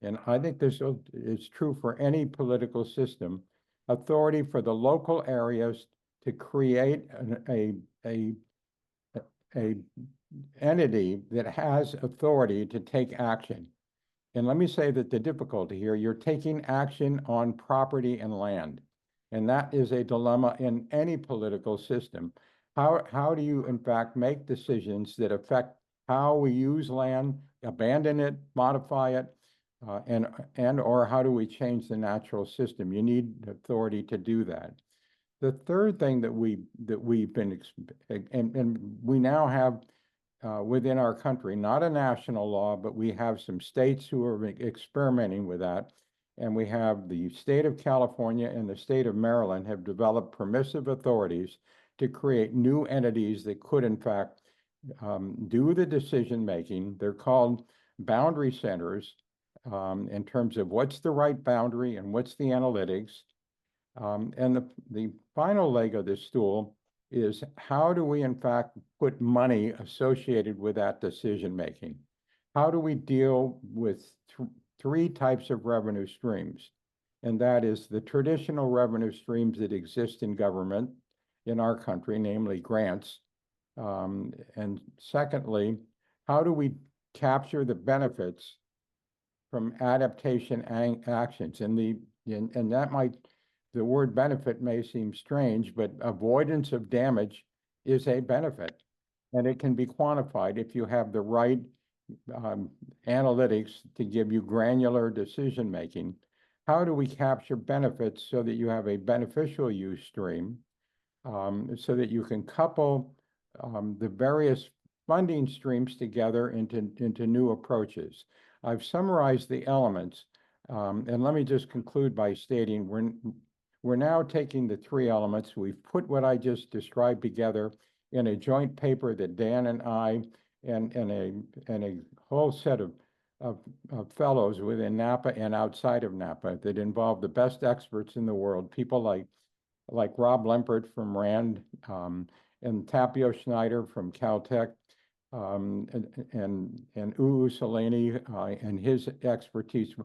And I think this is true for any political system, authority for the local areas to create a entity that has authority to take action. And let me say that the difficulty here, you're taking action on property and land. And that is a dilemma in any political system. How do you, in fact, make decisions that affect how we use land, abandon it, modify it, or how do we change the natural system? You need authority to do that. The third thing that we've been, and we now have within our country, not a national law, but we have some states who are experimenting with that. And we have the state of California and the state of Maryland have developed permissive authorities to create new entities that could, in fact, do the decision making. They're called boundary centers in terms of what's the right boundary and what's the analytics. And the final leg of this stool is, how do we, in fact, put money associated with that decision making? How do we deal with three types of revenue streams? And that is the traditional revenue streams that exist in government in our country, namely grants. And secondly, how do we capture the benefits from adaptation actions? And that might, the word benefit may seem strange, but avoidance of damage is a benefit, and it can be quantified if you have the right analytics to give you granular decision making. How do we capture benefits so that you have a beneficial use stream, so that you can couple the various funding streams together into new approaches? I've summarized the elements, and let me just conclude by stating we're now taking the three elements. We've put what I just described together in a joint paper that Dan and I and a whole set of fellows within NAPA and outside of NAPA that involve the best experts in the world, people like Rob Lempert from RAND and Tapio Schneider from Caltech, and Uu Salini and his expertise.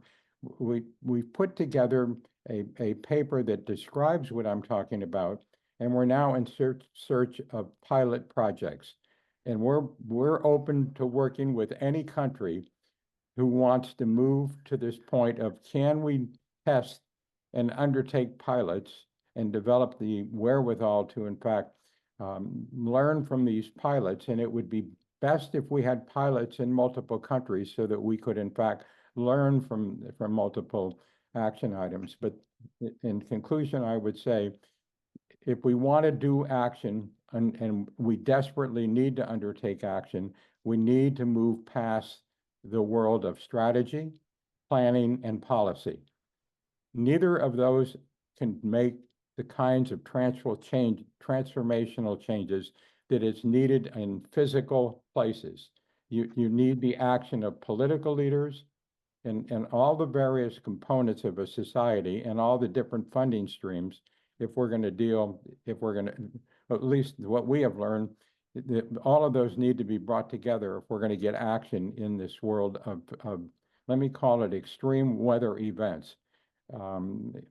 We've put together a paper that describes what I'm talking about, and we're now in search of pilot projects. And we're open to working with any country who wants to move to this point of, can we test and undertake pilots and develop the wherewithal to, in fact, learn from these pilots. And it would be best if we had pilots in multiple countries so that we could, in fact, learn from multiple action items. But in conclusion, I would say, if we want to do action, and we desperately need to undertake action, we need to move past the world of strategy, planning, and policy. Neither of those can make the kinds of transformational changes that is needed in physical places. You need the action of political leaders and all the various components of a society and all the different funding streams if we're going to at least what we have learned, all of those need to be brought together if we're going to get action in this world of let me call it extreme weather events,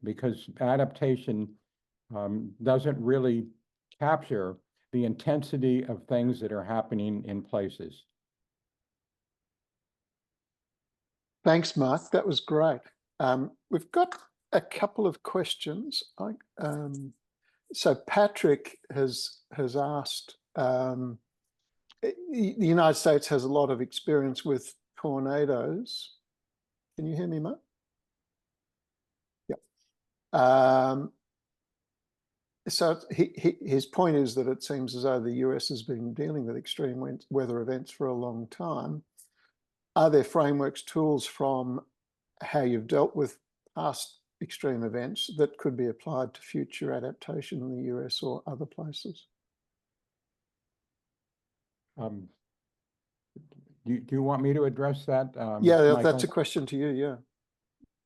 because adaptation doesn't really capture the intensity of things that are happening in places. Thanks, Mark. That was great. We've got a couple of questions. So Patrick has asked, the United States has a lot of experience with tornadoes. Can you hear me, Mark? Yeah. So his point is that it seems as though the US has been dealing with extreme weather events for a long time. Are there frameworks, tools from how you've dealt with past extreme events that could be applied to future adaptation in the US or other places? Do you want me to address that? Yeah, Michael? that's a question to you. Yeah.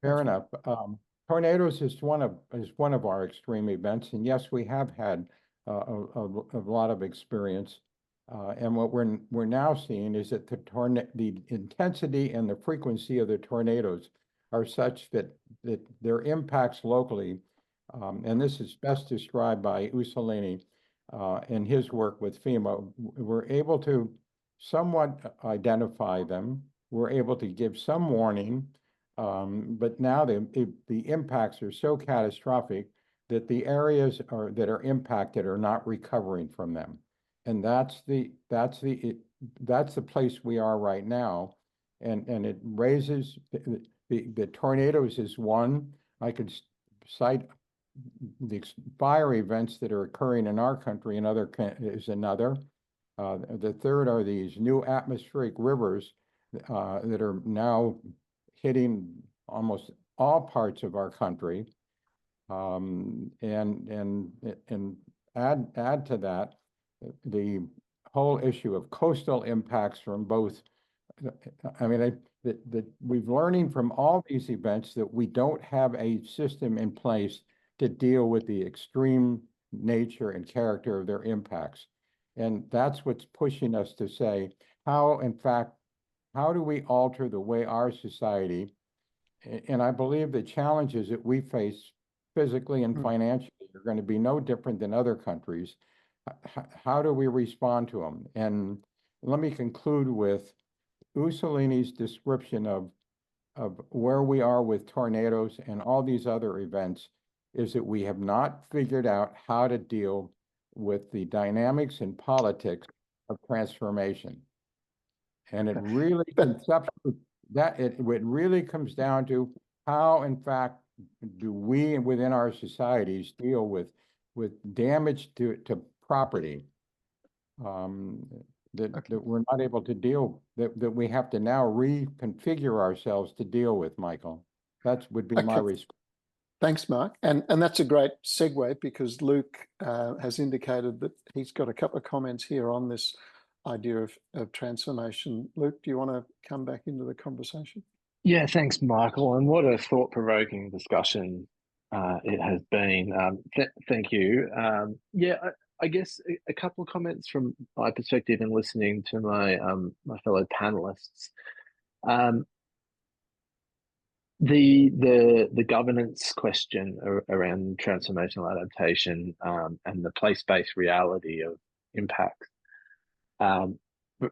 Fair enough. Tornadoes is one of our extreme events, and yes, we have had a lot of experience. And what we're now seeing is that the intensity and the frequency of the tornadoes are such that their impacts locally, and this is best described by Usolini in his work with FEMA. We're able to somewhat identify them. We're able to give some warning, but now the impacts are so catastrophic that the areas that are impacted are not recovering from them. And that's the place we are right now, and it raises the tornadoes is one. I could cite the fire events that are occurring in our country, and is another. The third are these new atmospheric rivers that are now hitting almost all parts of our country, and add to that the whole issue of coastal impacts from both. I mean, we're learning from all these events that we don't have a system in place to deal with the extreme nature and character of their impacts. And that's what's pushing us to say, how do we alter the way our society, and I believe the challenges that we face physically and financially are going to be no different than other countries. How do we respond to them? And let me conclude with Usolini's description of where we are with tornadoes and all these other events is that we have not figured out how to deal with the dynamics and politics of transformation. And it really it really comes down to how, in fact, do we within our societies deal with damage to property that we're not able to deal, that we have to now reconfigure ourselves to deal with, Michael. That would be my response. Thanks, Mark. And that's a great segue, because Luke has indicated that he's got a couple of comments here on this idea of transformation. Luke, do you want to come back into the conversation? Yeah, thanks, Michael. And what a thought-provoking discussion it has been. Thank you. Yeah, I guess a couple of comments from my perspective and listening to my my fellow panelists. The governance question around transformational adaptation and the place-based reality of impact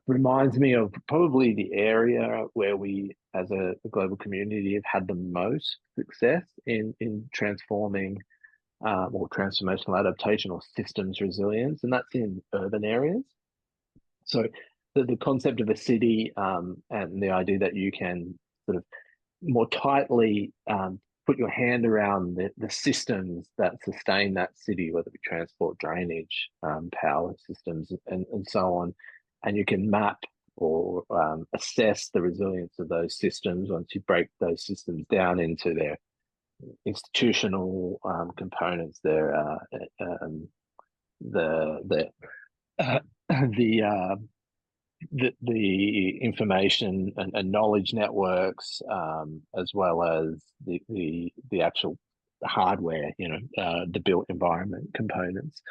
reminds me of probably the area where we, as a global community, have had the most success in transforming or transformational adaptation or systems resilience, and that's in urban areas. So the concept of a city and the idea that you can sort of more tightly put your hand around the systems that sustain that city, whether it be transport, drainage, power systems, and so on. And you can map or assess the resilience of those systems once you break those systems down into their institutional components. There are the the information and knowledge networks, as well as the actual hardware, the built environment components,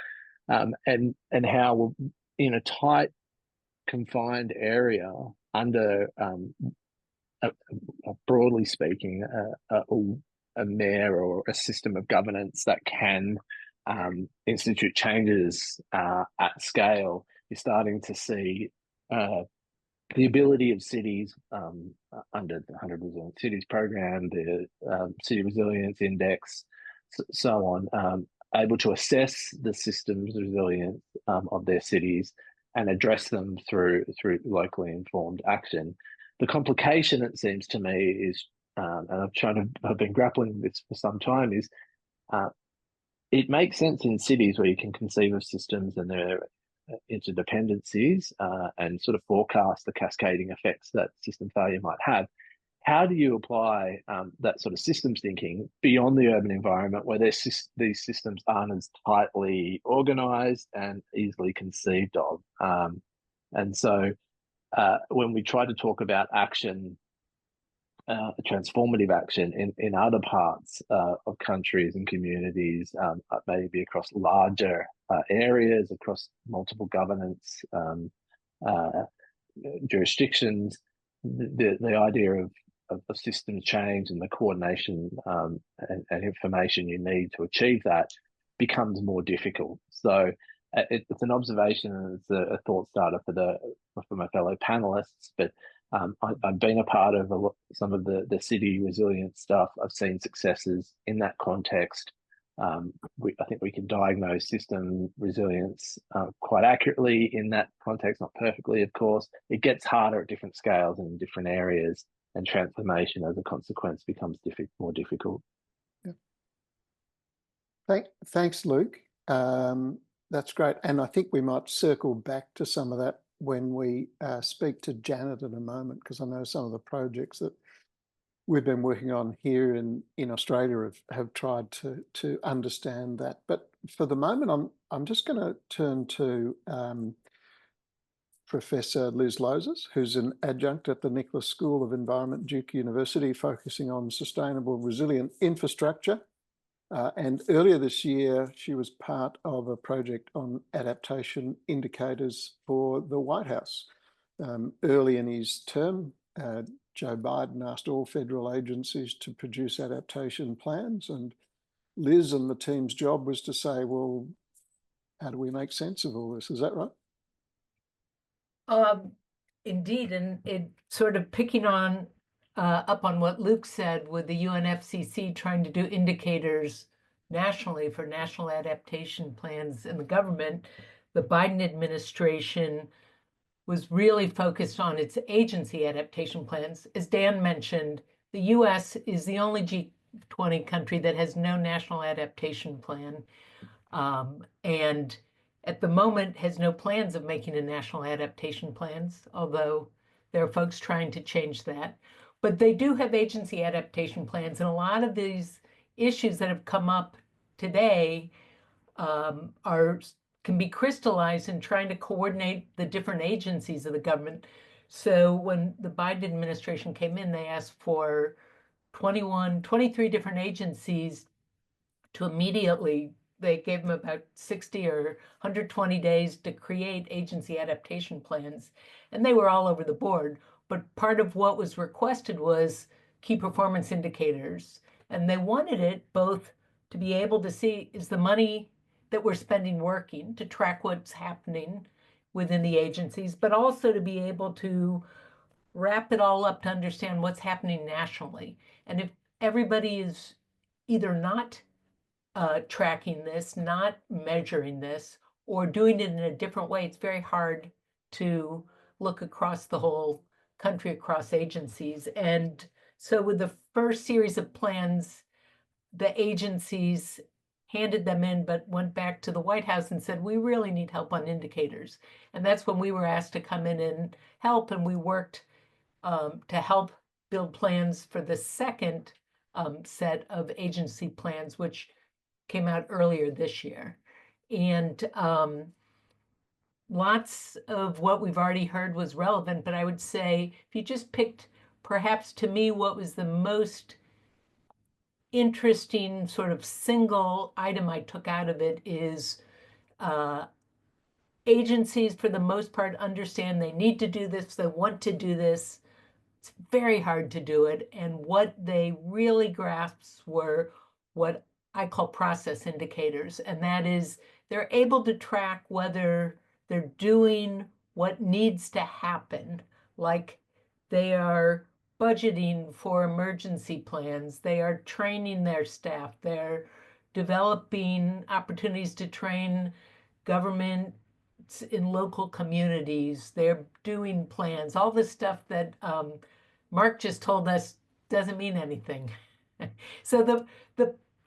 and how in a tight, confined area under broadly speaking, a mayor or a system of governance that can institute changes at scale, you're starting to see the ability of cities under the 100 Resilient Cities program, the City Resilience Index, so on, able to assess the system's resilience of their cities and address them through locally informed action. The complication, it seems to me, is, and I've been grappling with this for some time, is it makes sense in cities where you can conceive of systems and their interdependencies and sort of forecast the cascading effects that system failure might have. How do you apply that sort of systems thinking beyond the urban environment where these systems aren't as tightly organized and easily conceived of? And so when we try to talk about action, transformative action in other parts of countries and communities, maybe across larger areas, across multiple governance jurisdictions, the idea of systems change and the coordination and information you need to achieve that becomes more difficult. So it's an observation and it's a thought starter for my fellow panelists, but I've been a part of some of the city resilience stuff. I've seen successes in that context. I think we can diagnose system resilience quite accurately in that context, not perfectly, of course. It gets harder at different scales and in different areas, and transformation as a consequence becomes more difficult. Yeah. Thanks, Luke. That's great. And I think we might circle back to some of that when we speak to Janet in a moment, because I know some of the projects that we've been working on here in Australia have tried to understand that. But for the moment, I'm just going to turn to Professor Liz Lozes, who's an adjunct at the Nicholas School of Environment, Duke University, focusing on sustainable resilient infrastructure. And earlier this year, she was part of a project on adaptation indicators for the White House. Early in his term, Joe Biden asked all federal agencies to produce adaptation plans, and Liz and the team's job was to say, well, how do we make sense of all this? Is that right? Indeed, and it sort of picking on up on what Luke said with the UNFCCC trying to do indicators nationally for national adaptation plans in the government, the Biden administration was really focused on its agency adaptation plans. As Dan mentioned, the US is the only G20 country that has no national adaptation plan, and at the moment has no plans of making a national adaptation plans, although there are folks trying to change that. But they do have agency adaptation plans, and a lot of these issues that have come up today can be crystallized in trying to coordinate the different agencies of the government. So when the Biden administration came in, they asked for 23 different agencies to immediately, they gave them about 60 or 120 days to create agency adaptation plans. And they were all over the board. But part of what was requested was key performance indicators. And they wanted it both to be able to see, is the money that we're spending working, to track what's happening within the agencies, but also to be able to wrap it all up to understand what's happening nationally. And if everybody is either not tracking this, not measuring this, or doing it in a different way, it's very hard to look across the whole country, across agencies. And so with the first series of plans, the agencies handed them in, but went back to the White House and said, we really need help on indicators. And that's when we were asked to come in and help, and we worked to help build plans for the second set of agency plans, which came out earlier this year. And lots of what we've already heard was relevant, but I would say if you just picked, perhaps to me, what was the most interesting sort of single item I took out of it is agencies, for the most part, understand they need to do this, they want to do this. It's very hard to do it. And what they really grasped were what I call process indicators. And that is they're able to track whether they're doing what needs to happen. Like they are budgeting for emergency plans, they are training their staff, they're developing opportunities to train government in local communities, they're doing plans, all this stuff that Mark just told us doesn't mean anything. So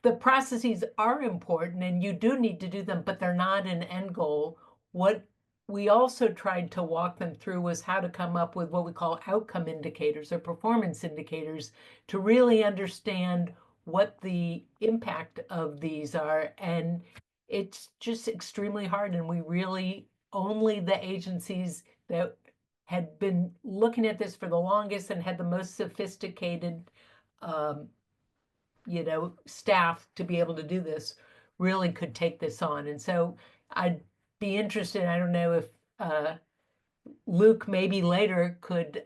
the processes are important and you do need to do them, but they're not an end goal. What we also tried to walk them through was how to come up with what we call outcome indicators or performance indicators to really understand what the impact of these are. And it's just extremely hard. And we really, only the agencies that had been looking at this for the longest and had the most sophisticated, staff to be able to do this really could take this on. And so I'd be interested, I don't know if Luke maybe later could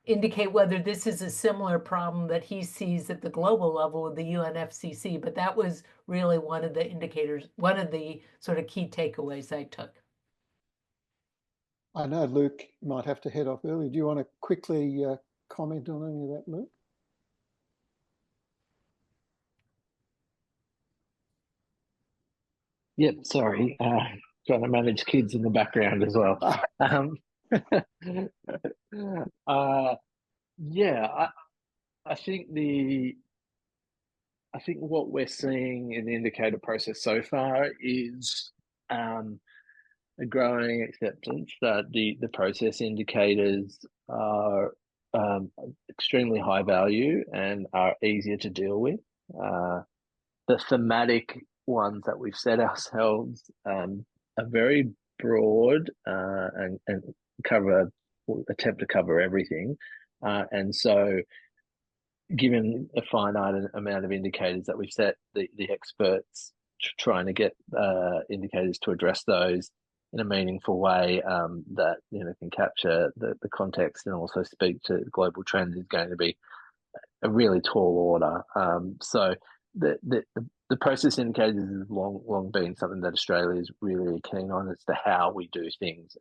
indicate whether this is a similar problem that he sees at the global level with the UNFCCC, but that was really one of the indicators, one of the sort of key takeaways I took. I know Luke might have to head off early. Do you want to quickly comment on any of that, Luke? Yep, sorry. Trying to manage kids in the background as well. Yeah, I think what we're seeing in the indicator process so far is a growing acceptance that the process indicators are extremely high value and are easier to deal with. The thematic ones that we've set ourselves are very broad and attempt to cover everything. And so given a finite amount of indicators that we've set, the experts trying to get indicators to address those in a meaningful way that can capture the context and also speak to global trends is going to be a really tall order. So the process indicators has long been something that Australia is really keen on as to how we do things.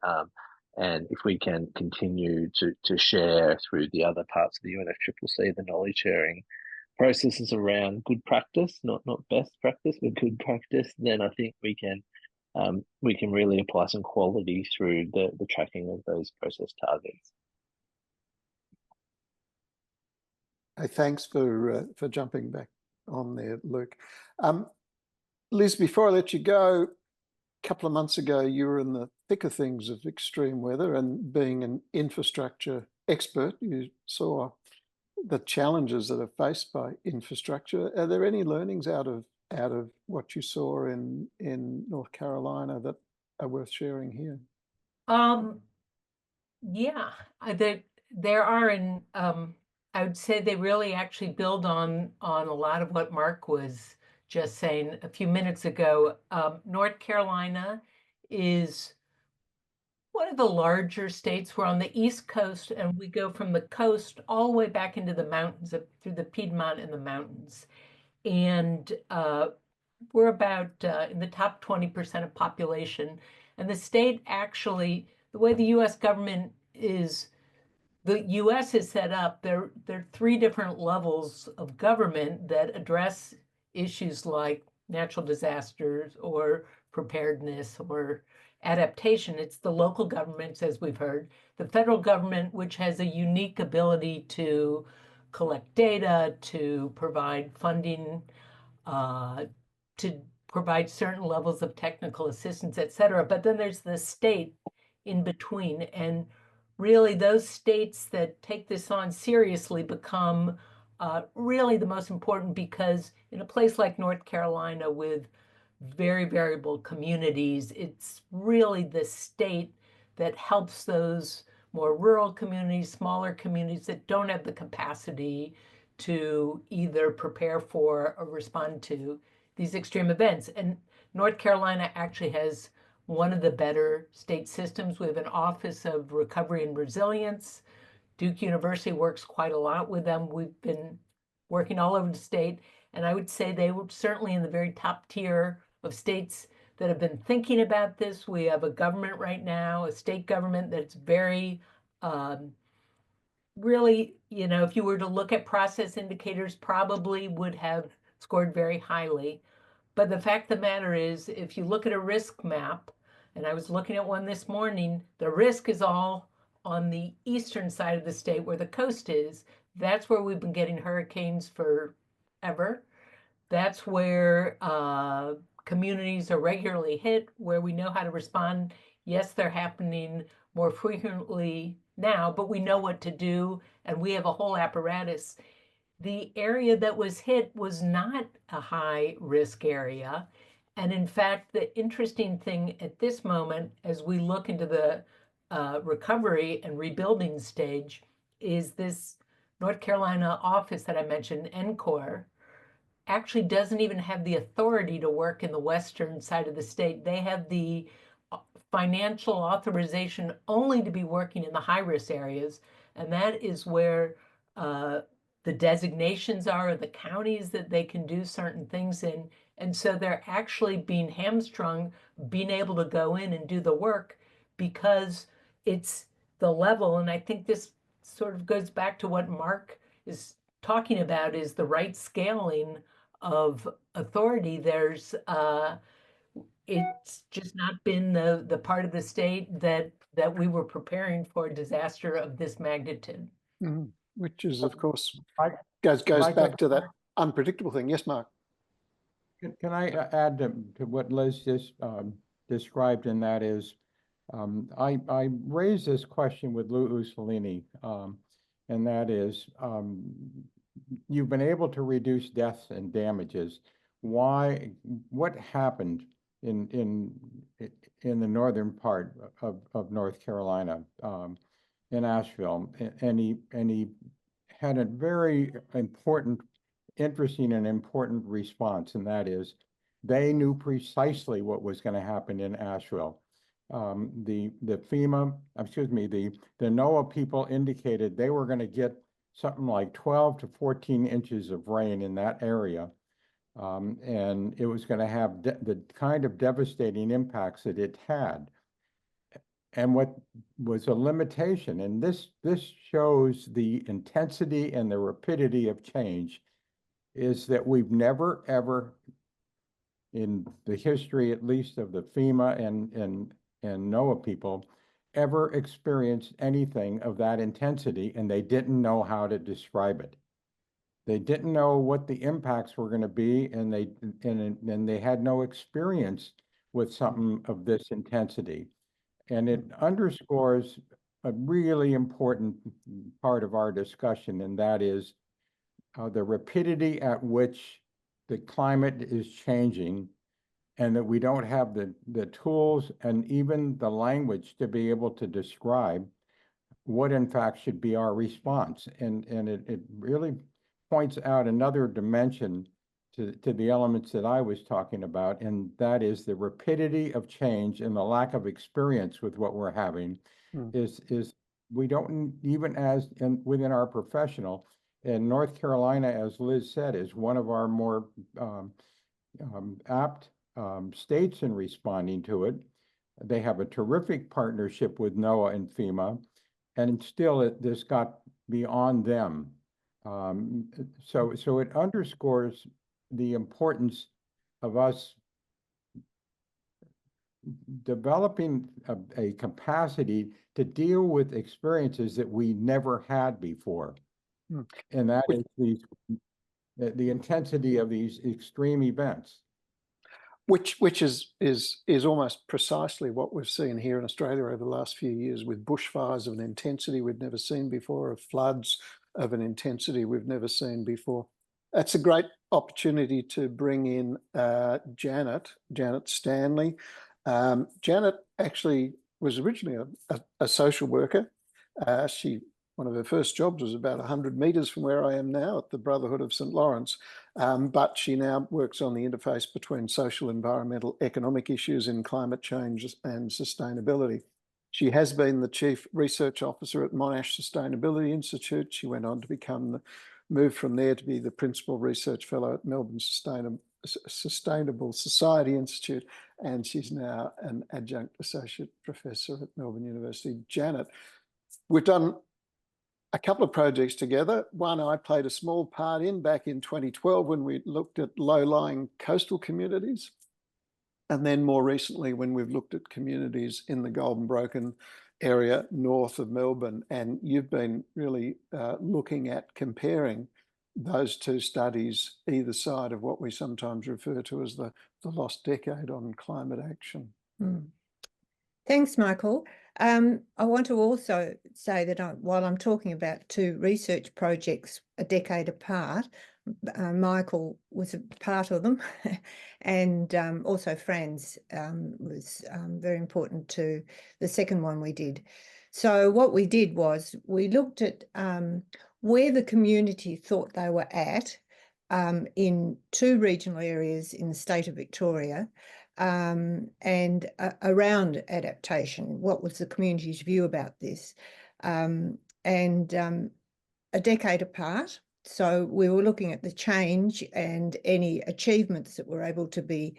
And if we can continue to share through the other parts of the UNFCCC, the knowledge sharing processes around good practice, not best practice, but good practice, then I think we can really apply some quality through the tracking of those process targets. Hey, thanks for jumping back on there, Luke. Liz, before I let you go, a couple of months ago, you were in the thick of things of extreme weather, and being an infrastructure expert, you saw the challenges that are faced by infrastructure. Are there any learnings out of what you saw in North Carolina that are worth sharing here? Yeah, there are, and I would say they really actually build on a lot of what Mark was just saying a few minutes ago. North Carolina is one of the larger states. We're on the East Coast, and we go from the coast all the way back into the mountains, through the Piedmont and the mountains. And we're about in the top 20% of population. And the state actually, the way the U.S. government is, the U.S. is set up, there are three different levels of government that address issues like natural disasters or preparedness or adaptation. It's the local governments, as we've heard, the federal government, which has a unique ability to collect data, to provide funding, to provide certain levels of technical assistance, et cetera. But then there's the state in between. And really, those states that take this on seriously become really the most important, because in a place like North Carolina with very variable communities, it's really the state that helps those more rural communities, smaller communities that don't have the capacity to either prepare for or respond to these extreme events. And North Carolina actually has one of the better state systems. We have an Office of Recovery and Resilience. Duke University works quite a lot with them. We've been working all over the state, and I would say they were certainly in the very top tier of states that have been thinking about this. We have a government right now, a state government that's very, really, you know, if you were to look at process indicators, probably would have scored very highly. But the fact of the matter is, if you look at a risk map, and I was looking at one this morning, the risk is all on the eastern side of the state where the coast is. That's where we've been getting hurricanes forever. That's where communities are regularly hit, where we know how to respond. Yes, they're happening more frequently now, but we know what to do, and we have a whole apparatus. The area that was hit was not a high risk area. And in fact, the interesting thing at this moment, as we look into the recovery and rebuilding stage, is this North Carolina office that I mentioned, NCORE, actually doesn't even have the authority to work in the western side of the state. They have the financial authorization only to be working in the high-risk areas, and that is where the designations are, the counties that they can do certain things in. And so they're actually being hamstrung, being able to go in and do the work, because it's the level. And I think this sort of goes back to what Mark is talking about, is the right scaling of authority. There's it's just not been the part of the state that we were preparing for a disaster of this magnitude. Mm, which is, of course, Mike- goes Michael, back to that unpredictable thing. Yes, Mark. Can I add to what Liz just described, and that is, I raised this question with Lou Ussolini, and that is, you've been able to reduce deaths and damages. What happened in the northern part of North Carolina, in Asheville? And he had a very interesting and important response, and that is, they knew precisely what was going to happen in Asheville. The FEMA, excuse me, the NOAA people indicated they were going to get something like 12 to 14 inches of rain in that area. And it was going to have the kind of devastating impacts that it had. And what was a limitation, and this shows the intensity and the rapidity of change, is that we've never, ever, in the history at least of the FEMA and NOAA people, ever experienced anything of that intensity, and they didn't know how to describe it. They didn't know what the impacts were going to be, and they had no experience with something of this intensity. And it underscores a really important part of our discussion, and that is the rapidity at which the climate is changing, and that we don't have the tools and even the language to be able to describe what in fact should be our response. And it really points out another dimension to the elements that I was talking about, and that is the rapidity of change and the lack of experience with what we're having. Is we don't even within our professional. And North Carolina, as Liz said, is one of our more apt states in responding to it. They have a terrific partnership with NOAA and FEMA, and still this got beyond them. So it underscores the importance of us developing a capacity to deal with experiences that we never had before. And that is the intensity of these extreme events. Which is almost precisely what we've seen here in Australia over the last few years, with bushfires of an intensity we've never seen before, of floods, of an intensity we've never seen before. That's a great opportunity to bring in Janet Stanley. Janet actually was originally a social worker. One of her first jobs was about 100 metres from where I am now at the Brotherhood of St Lawrence, but she now works on the interface between social, environmental, economic issues in climate change and sustainability. She has been the Chief Research Officer at Monash Sustainability Institute. She went on to move from there to be the Principal Research Fellow at Melbourne Sustainable Society Institute, and she's now an Adjunct Associate Professor at Melbourne University. Janet, we've done a couple of projects together. One I played a small part in back in 2012 when we looked at low-lying coastal communities. And then more recently when we've looked at communities in the Golden Broken area north of Melbourne. And you've been really looking at comparing those two studies either side of what we sometimes refer to as the lost decade on climate action. Thanks, Michael. I want to also say that while I'm talking about two research projects a decade apart, Michael was a part of them, and also Franz was very important to the second one we did. So what we did was we looked at where the community thought they were at in two regional areas in the state of Victoria, and around adaptation. What was the community's view about this? And a decade apart. So we were looking at the change and any achievements that were able to be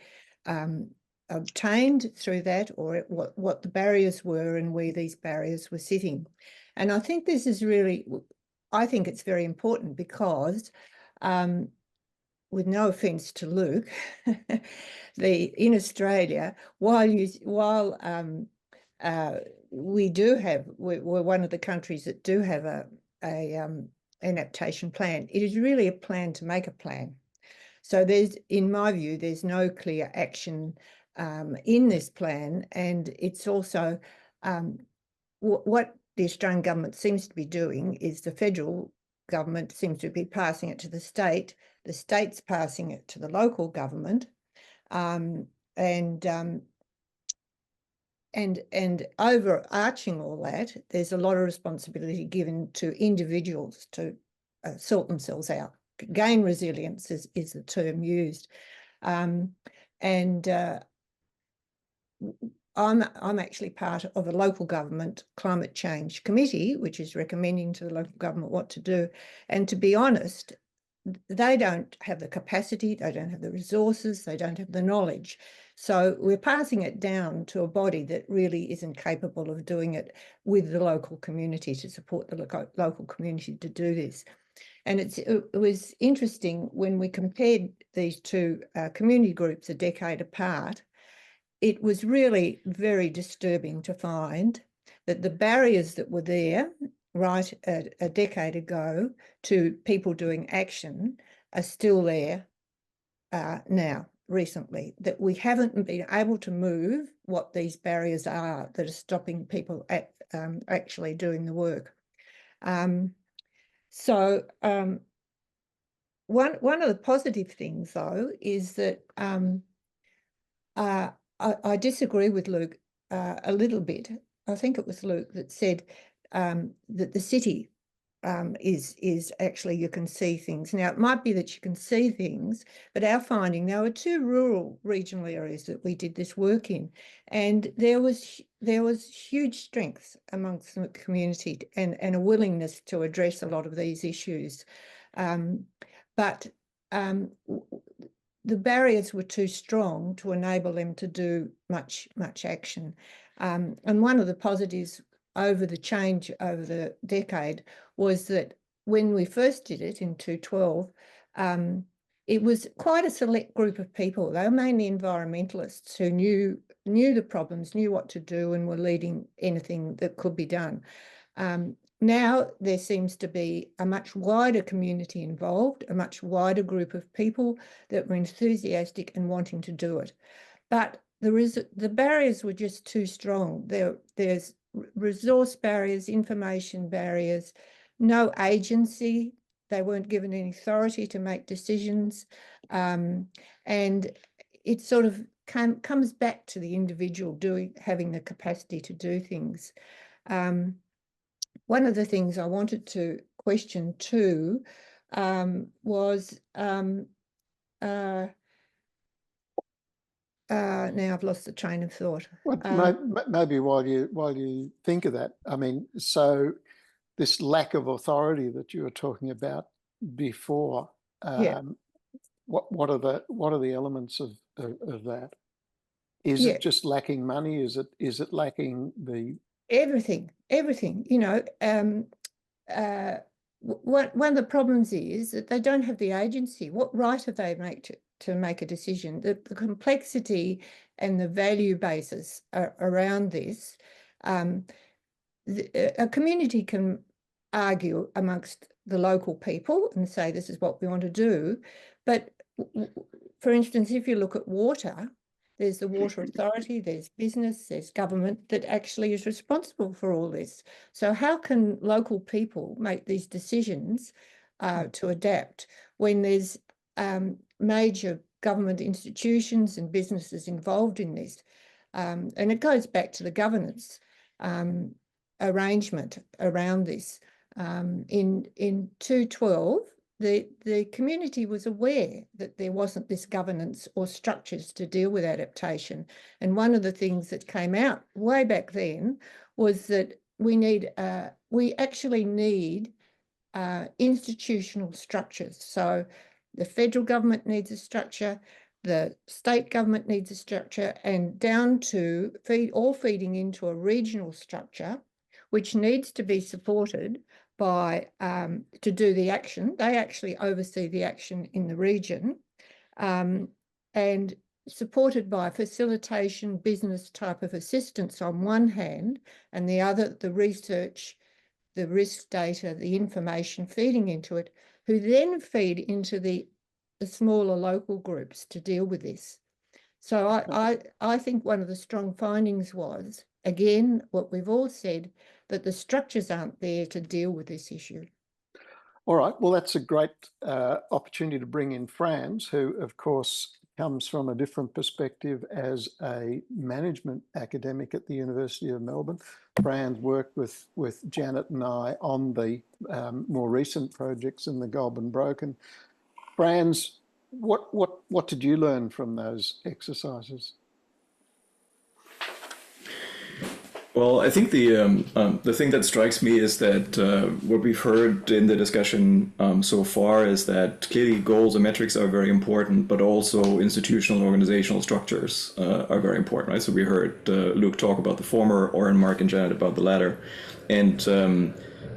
obtained through that, or what the barriers were and where these barriers were sitting. And I think this is really, I think it's very important because with no offence to Luke, in Australia, while we do have, we're one of the countries that do have an adaptation plan. It is really a plan to make a plan. So there's, in my view, there's no clear action in this plan, and it's also what the Australian government seems to be doing is the federal government seems to be passing it to the state's passing it to the local government, and overarching all that, there's a lot of responsibility given to individuals to sort themselves out. Gain resilience is the term used, and I'm actually part of a local government climate change committee, which is recommending to the local government what to do. And to be honest, they don't have the capacity, they don't have the resources, they don't have the knowledge. So we're passing it down to a body that really isn't capable of doing it with the local community, to support the local community to do this. And it was interesting when we compared these two community groups a decade apart. It was really very disturbing to find that the barriers that were there right a decade ago to people doing action are still there now, recently, that we haven't been able to move what these barriers are that are stopping people at actually doing the work. So one of the positive things, though, is that I disagree with Luke a little bit. I think it was Luke that said that the city is actually, you can see things. Now, it might be that you can see things, but our finding, there were two rural regional areas that we did this work in, and there was huge strength amongst the community and a willingness to address a lot of these issues. But the barriers were too strong to enable them to do much action. And one of the positives over the change over the decade was that when we first did it in 2012, it was quite a select group of people. They were mainly environmentalists who knew the problems, knew what to do, and were leading anything that could be done. Now there seems to be a much wider community involved, a much wider group of people that were enthusiastic and wanting to do it. But the barriers were just too strong. There's resource barriers, information barriers, no agency. They weren't given any authority to make decisions. And it sort of comes back to the individual having the capacity to do things. One of the things I wanted to question too was now I've lost the train of thought. Well, maybe while you think of that, I mean, so this lack of authority that you were talking about before, what are the elements of that? Is it just lacking money? Is it lacking the everything? You know, one of the problems is that they don't have the agency. What right have they to make a decision? The complexity and the value basis around this. A community can argue amongst the local people and say this is what we want to do, but for instance, if you look at water, there's the water authority, there's business, there's government that actually is responsible for all this. So how can local people make these decisions to adapt when there's major government institutions and businesses involved in this? And it goes back to the governance arrangement around this. In 2012, the community was aware that there wasn't this governance or structures to deal with adaptation. And one of the things that came out way back then was that we actually need institutional structures. So the federal government needs a structure, the state government needs a structure, and down to feeding into a regional structure, which needs to be supported by to do the action. They actually oversee the action in the region, and supported by facilitation business type of assistance on one hand, and the other, the research, the risk data, the information feeding into it, who then feed into the smaller local groups to deal with this. So I think one of the strong findings was, again, what we've all said, that the structures aren't there to deal with this issue. All right, well, that's a great opportunity to bring in Franz, who, of course, comes from a different perspective as a management academic at the University of Melbourne. Franz worked with Janet and I on the more recent projects in the Goulburn Broken. Franz, what did you learn from those exercises? Well, I think the thing that strikes me is that what we've heard in the discussion so far is that clearly goals and metrics are very important, but also institutional and organizational structures are very important, right? So we heard Luke talk about the former, Oren, Mark, and Janet about the latter. And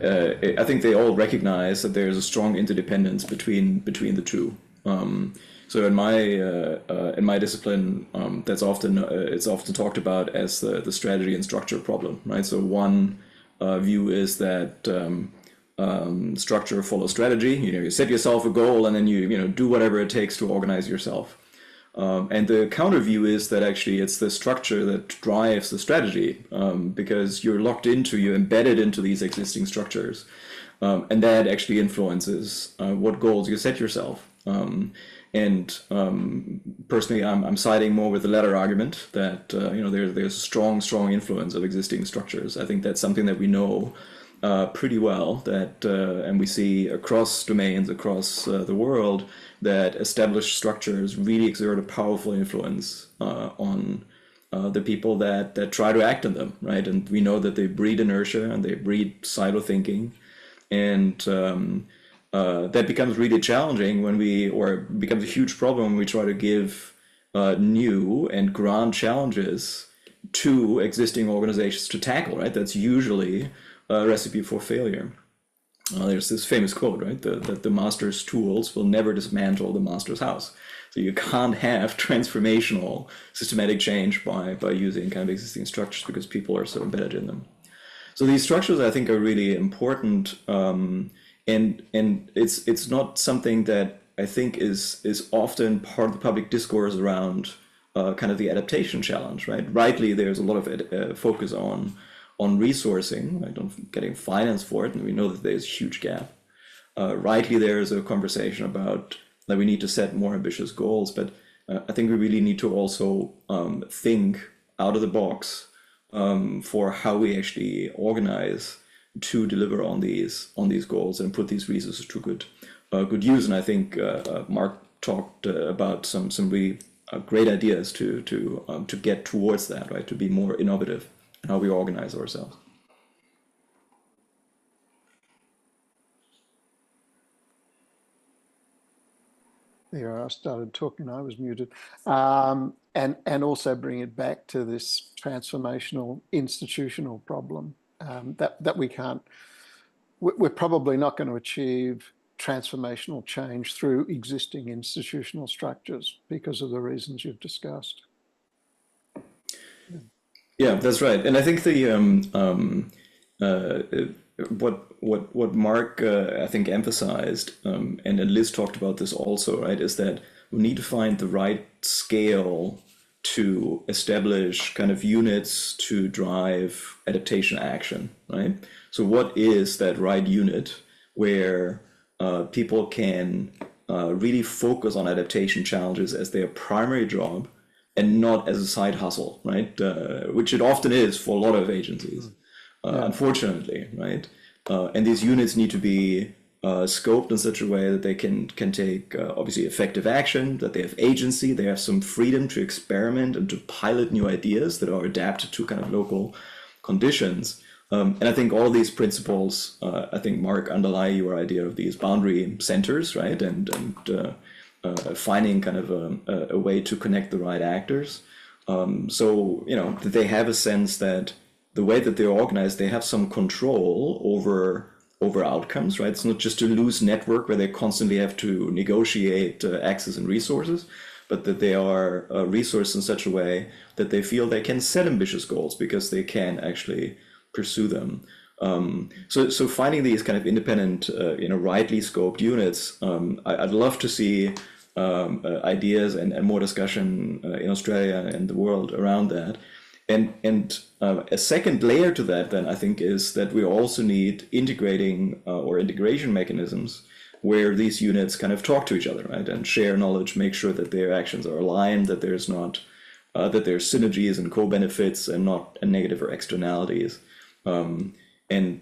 I think they all recognize that there's a strong interdependence between the two. So in my discipline, that's often it's often talked about as the strategy and structure problem, right? So one view is that structure follows strategy. You set yourself a goal and then you do whatever it takes to organize yourself. And the counter view is that actually it's the structure that drives the strategy, because you're embedded into these existing structures, and that actually influences what goals you set yourself. And personally, I'm siding more with the latter argument that there's a strong influence of existing structures. I think that's something that we know pretty well, that and we see across domains, across the world, that established structures really exert a powerful influence on the people that try to act on them, right? And we know that they breed inertia and they breed silo thinking, and that becomes really challenging becomes a huge problem when we try to give new and grand challenges to existing organizations to tackle, right? That's usually a recipe for failure. There's this famous quote, right? That the master's tools will never dismantle the master's house. So you can't have transformational systematic change by using kind of existing structures because people are so embedded in them. So these structures, I think, are really important. And it's not something that I think is often part of the public discourse around kind of the adaptation challenge, right? Rightly, there's a lot of focus on on resourcing, right, on getting finance for it, and we know that there's a huge gap. Rightly, there is a conversation about that we need to set more ambitious goals, but I think we really need to also think out of the box for how we actually organize to deliver on these goals and put these resources to good use. And I think Mark talked about some really great ideas to get towards that, right? To be more innovative in how we organize ourselves. There, I started talking, I was muted. And also bring it back to this transformational institutional problem that we can't, we're probably not going to achieve transformational change through existing institutional structures because of the reasons you've discussed. Yeah, that's right. And I think what Mark I think emphasized, and Liz talked about this also, right, is that we need to find the right scale to establish kind of units to drive adaptation action, right? So what is that right unit where people can really focus on adaptation challenges as their primary job and not as a side hustle, right? Which it often is for a lot of agencies, unfortunately, right? And these units need to be scoped in such a way that they can take obviously effective action, that they have agency, they have some freedom to experiment and to pilot new ideas that are adapted to kind of local conditions. And I think all these principles, I think, Mark, underlie your idea of these boundary centers, right? And finding kind of a way to connect the right actors. So, you know, that they have a sense that the way that they're organized, they have some control over outcomes, right? It's not just a loose network where they constantly have to negotiate access and resources, but that they are resourced in such a way that they feel they can set ambitious goals because they can actually pursue them. So finding these kind of independent, rightly scoped units, I'd love to see ideas and more discussion in Australia and the world around that. And a second layer to that, then, I think, is that we also need integrating or integration mechanisms where these units kind of talk to each other, right, and share knowledge, make sure that their actions are aligned, that there's not that there's synergies and co-benefits and not negative or externalities. And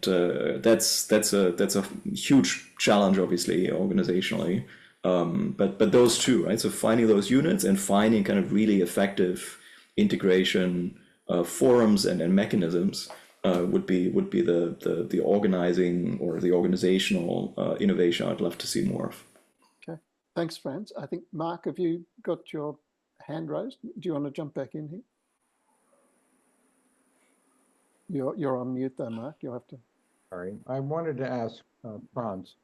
that's a huge challenge, obviously, organizationally. But those two, right? So finding those units and finding kind of really effective integration forums and mechanisms would be the organizing or the organizational innovation I'd love to see more of. Okay, thanks, Franz. I think, Mark, have you got your hand raised? Do you want to jump back in here? You're on mute though, Mark. You'll have to. Sorry, I wanted to ask Franz.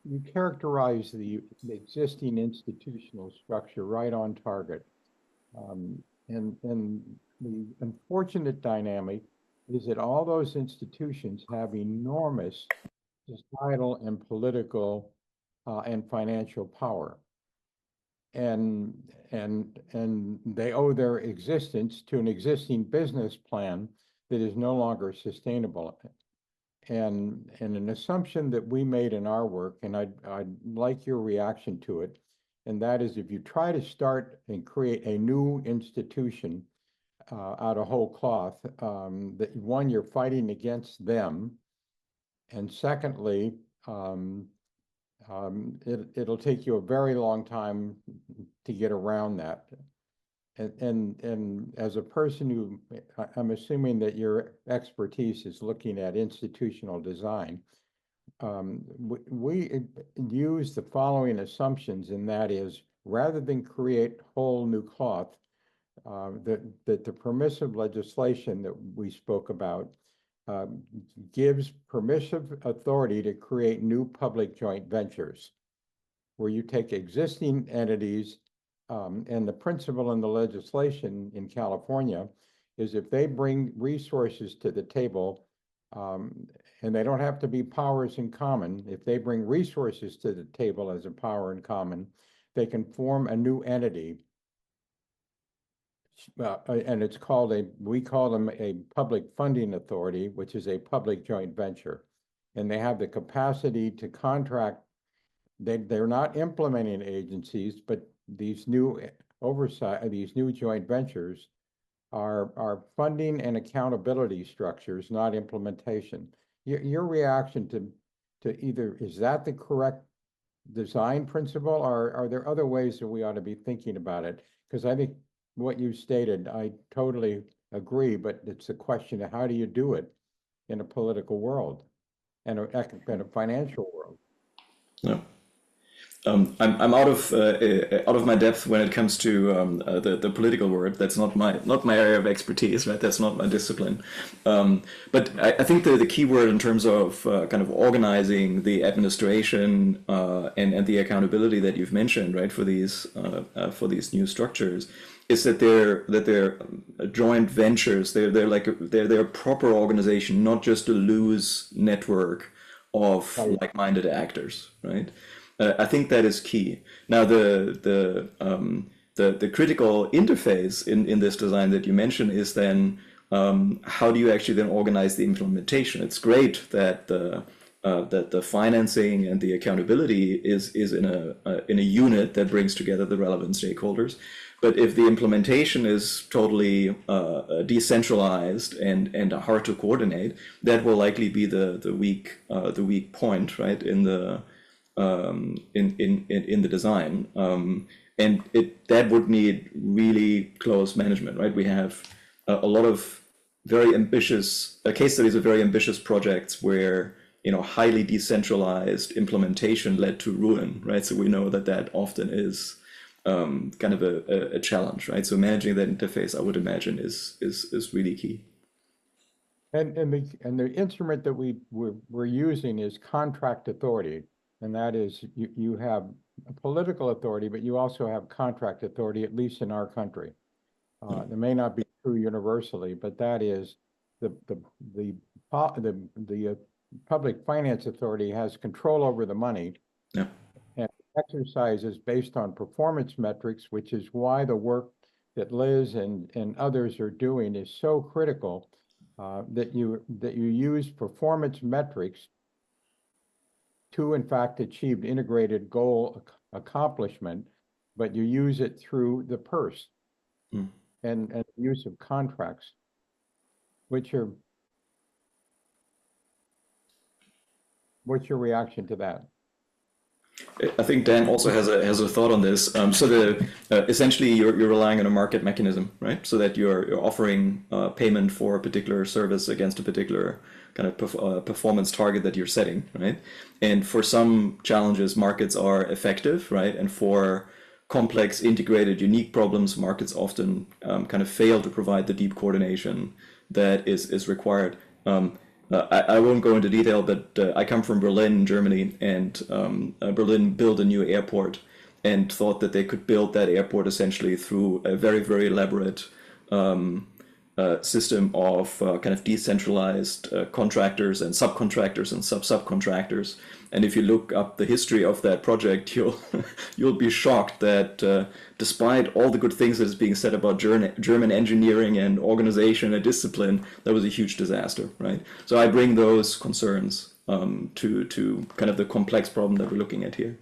You characterize the existing institutional structure right on target. And the unfortunate dynamic is that all those institutions have enormous societal and political and financial power. And they owe their existence to an existing business plan that is no longer sustainable. And an assumption that we made in our work, and I'd like your reaction to it, and that is, if you try to start and create a new institution out of whole cloth, that one, you're fighting against them, and secondly, it'll take you a very long time to get around that. And as a person who, I'm assuming that your expertise is looking at institutional design, we use the following assumptions, and that is, rather than create whole new cloth, that the permissive legislation that we spoke about gives permissive authority to create new public joint ventures, where you take existing entities, and the principle in the legislation in California is if they bring resources to the table, and they don't have to be powers in common, if they bring resources to the table as a power in common, they can form a new entity. and it's called we call them a public funding authority, which is a public joint venture. And they have the capacity to contract. They're not implementing agencies, but these new these new joint ventures are funding and accountability structures, not implementation. Your reaction to either, is that the correct design principle, or are there other ways that we ought to be thinking about it? Because I think what you stated, I totally agree, but it's a question of how do you do it in a political world and a financial world. Yeah. I'm out of my depth when it comes to the political word. That's not my area of expertise, right? That's not my discipline. But I think the key word in terms of kind of organizing the administration and the accountability that you've mentioned, right, for these new structures, is that they're joint ventures. They're a proper organization, not just a loose network of like-minded actors, right? I think that is key. Now, the critical interface in this design that you mentioned is then how do you actually then organize the implementation? It's great that the financing and the accountability is in a unit that brings together the relevant stakeholders. But if the implementation is totally decentralized and hard to coordinate, that will likely be the weak point, right, in the design, and that would need really close management, right? We have a lot of very ambitious case studies of very ambitious projects where highly decentralized implementation led to ruin, right? So we know that often is kind of a challenge, right? So managing that interface, I would imagine, is really key. And the instrument that we're using is contract authority. And that is, you have a political authority, but you also have contract authority, at least in our country. It may not be true universally, but that is the public finance authority has control over the money. Yeah. And exercise is based on performance metrics, which is why the work that Liz and others are doing is so critical, that you use performance metrics to, in fact, achieve integrated goal accomplishment, but you use it through the purse and use of contracts, what's your reaction to that? I think Dan also has a thought on this. So essentially you're relying on a market mechanism, right? So that you're offering payment for a particular service against a particular kind of performance target that you're setting, right? And for some challenges, markets are effective, right? And for complex, integrated, unique problems, markets often kind of fail to provide the deep coordination that is required. I won't go into detail, but I come from Berlin, Germany, and Berlin built a new airport and thought that they could build that airport essentially through a very, very elaborate system of kind of decentralized contractors and subcontractors and subcontractors. And if you look up the history of that project, you'll be shocked that despite all the good things that is being said about German engineering and organization and discipline, that was a huge disaster, right? So I bring those concerns to kind of the complex problem that we're looking at here.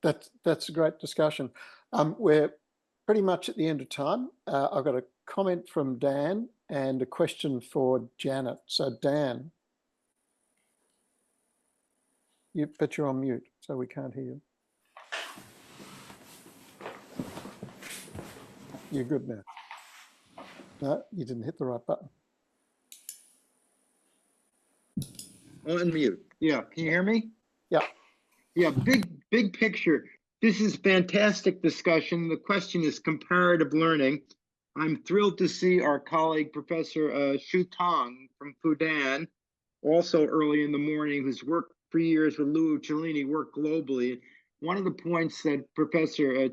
That's a great discussion. We're pretty much at the end of time. I've got a comment from Dan and a question for Janet. So Dan, but you're on mute, so we can't hear you. You're good now. No, you didn't hit the right button. Unmute. Yeah, can you hear me? Yeah. Yeah, big picture. This is fantastic discussion. The question is comparative learning. I'm thrilled to see our colleague, Professor Shu Tong from Fudan, also early in the morning, who's worked for years with Lou Cellini, worked globally. One of the points that Professor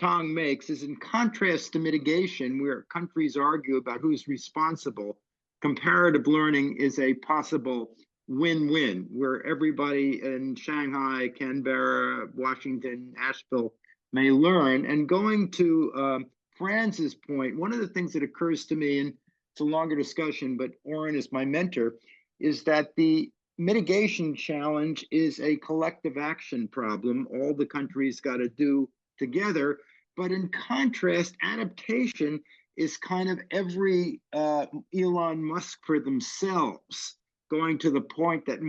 Tong makes is, in contrast to mitigation, where countries argue about who's responsible, comparative learning is a possible win-win, where everybody in Shanghai, Canberra, Washington, Asheville may learn. And going to Franz's point, one of the things that occurs to me, and it's a longer discussion, but Oren is my mentor, is that the mitigation challenge is a collective action problem. All the countries got to do together. But in contrast, adaptation is kind of every Elon Musk for themselves, going to the point that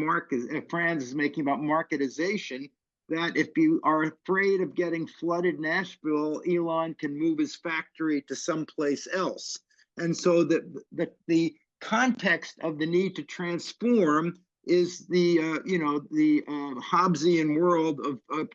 Franz is making about marketization, that if you are afraid of getting flooded Nashville, Elon can move his factory to someplace else. And so the context of the need to transform is the Hobbesian world of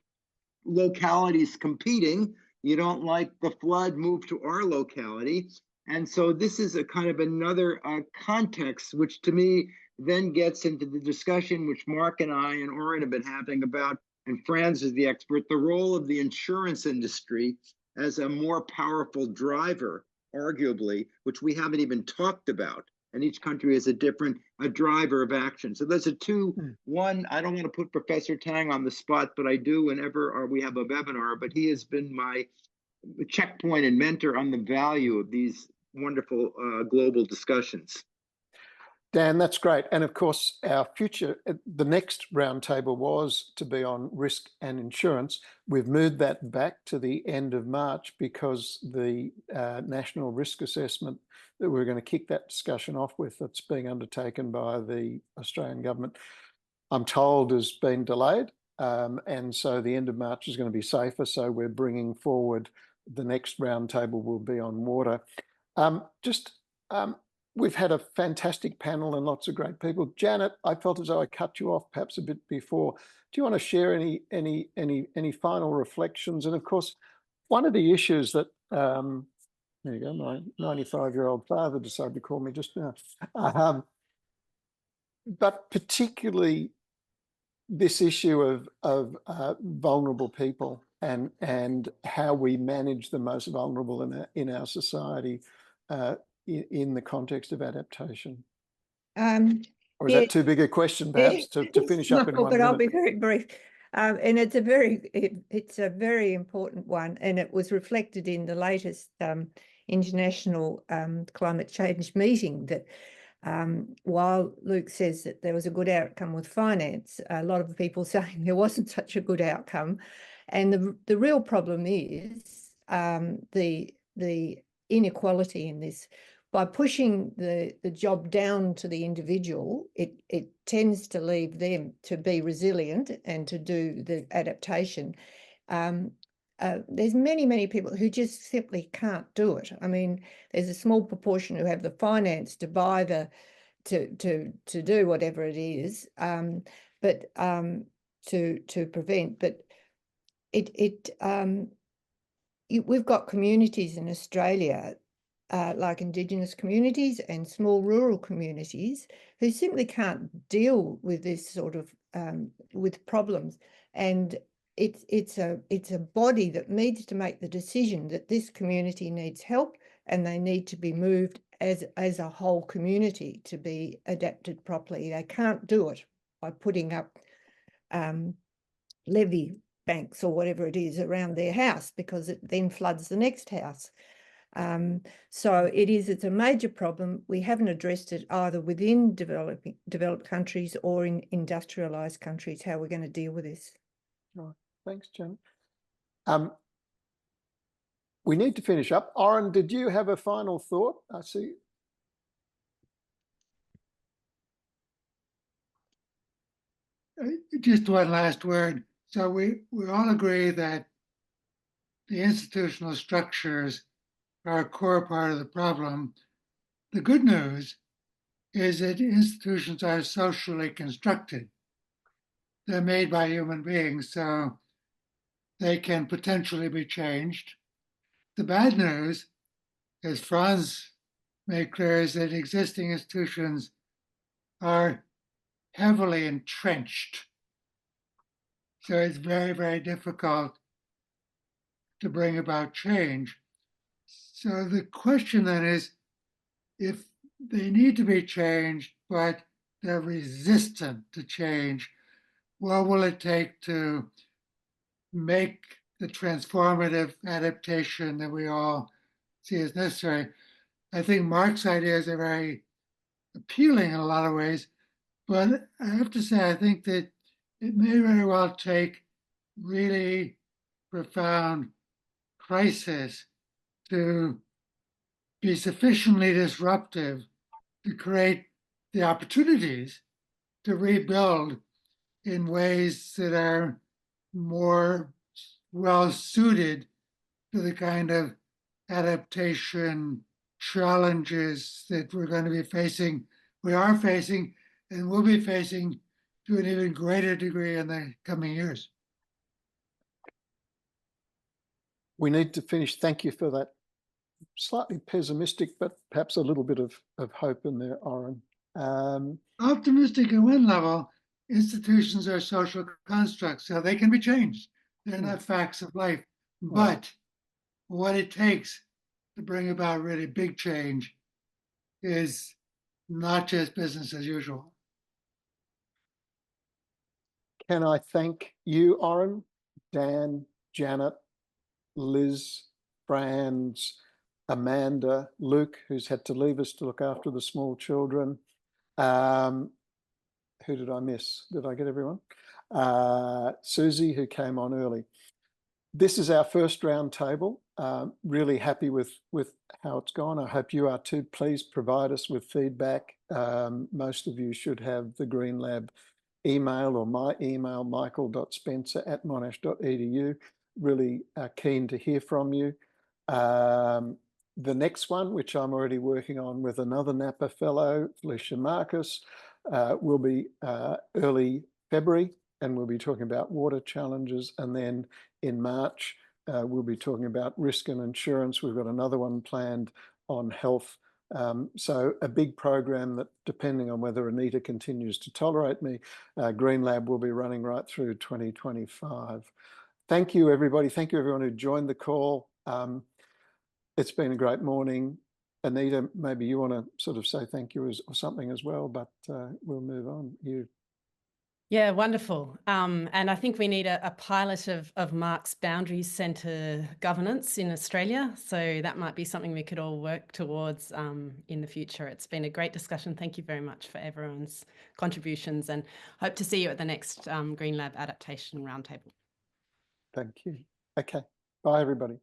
localities competing. You don't like the flood, move to our locality. And so this is a kind of another context, which to me then gets into the discussion which Mark and I and Oren have been having about, and Franz is the expert, the role of the insurance industry as a more powerful driver, arguably, which we haven't even talked about. And each country is a driver of action. So those are two. One, I don't want to put Professor Tang on the spot, but I do whenever we have a webinar, but he has been my checkpoint and mentor on the value of these wonderful global discussions. Dan, that's great. And of course, our future, the next roundtable was to be on risk and insurance. We've moved that back to the end of March because the national risk assessment that we're going to kick that discussion off with, that's being undertaken by the Australian government, I'm told has been delayed. And so the end of March is going to be safer. So we're bringing forward the next roundtable will be on water. We've had a fantastic panel and lots of great people. Janet, I felt as though I cut you off perhaps a bit before. Do you want to share any final reflections? And of course, one of the issues that there you go, my 95-year-old father decided to call me just now. But particularly this issue of vulnerable people and how we manage the most vulnerable in our society in the context of adaptation. Or is that too big a question, perhaps, to finish up in 1 minute? I'll be very brief. And it's a very important one, and it was reflected in the latest international climate change meeting that while Luke says that there was a good outcome with finance, a lot of people saying there wasn't such a good outcome. And the real problem is the inequality in this. By pushing the job down to the individual, it tends to leave them to be resilient and to do the adaptation. There's many people who just simply can't do it. I mean, there's a small proportion who have the finance to buy to do whatever it is, but to prevent. But we've got communities in Australia, like Indigenous communities and small rural communities, who simply can't deal with this sort of with problems. And it's a body that needs to make the decision that this community needs help, and they need to be moved as a whole community to be adapted properly. They can't do it by putting up levee banks or whatever it is around their house, because it then floods the next house. So it's a major problem. We haven't addressed it either within developed countries or in industrialized countries, how we're going to deal with this. Right. Thanks, Jen. We need to finish up. Oren, did you have a final thought? I see. Just one last word. So we all agree that the institutional structures are a core part of the problem. The good news is that institutions are socially constructed. They're made by human beings, so they can potentially be changed. The bad news, as Franz made clear, is that existing institutions are heavily entrenched. So it's very, very difficult to bring about change. So the question then is, if they need to be changed, but they're resistant to change, what will it take to make the transformative adaptation that we all see as necessary. I think Mark's ideas are very appealing in a lot of ways, but I have to say, I think that it may very well take really profound crisis to be sufficiently disruptive to create the opportunities to rebuild in ways that are more well suited to the kind of adaptation challenges that we're going to be facing, we are facing, and will be facing to an even greater degree in the coming years. We need to finish. Thank you for that slightly pessimistic, but perhaps a little bit of hope in there, Oren. Optimistic at one level, institutions are social constructs, so they can be changed. They're not facts of life. But what it takes to bring about really big change is not just business as usual. Can I thank you, Oren, Dan, Janet, Liz, Franz, Amanda, Luke, who's had to leave us to look after the small children. Who did I miss? Did I get everyone? Susie, who came on early. This is our first round table. Really happy with how it's gone. I hope you are too. Please provide us with feedback. Most of you should have the Green Lab email or my email, michael.spencer@monash.edu. Really keen to hear from you. The next one, which I'm already working on with another Napa fellow, Felicia Marcus, will be early February, and we'll be talking about water challenges. And then in March, we'll be talking about risk and insurance. We've got another one planned on health. So a big program that, depending on whether Anita continues to tolerate me, Green Lab will be running right through 2025. Thank you, everybody. Thank you, everyone who joined the call. It's been a great morning. Anita, maybe you want to sort of say thank you or something as well, but we'll move on. You. Yeah, wonderful. And I think we need a pilot of Mark's boundaries centre governance in Australia. So that might be something we could all work towards in the future. It's been a great discussion. Thank you very much for everyone's contributions, and hope to see you at the next Green Lab Adaptation Roundtable. Thank you. Okay. Bye, everybody.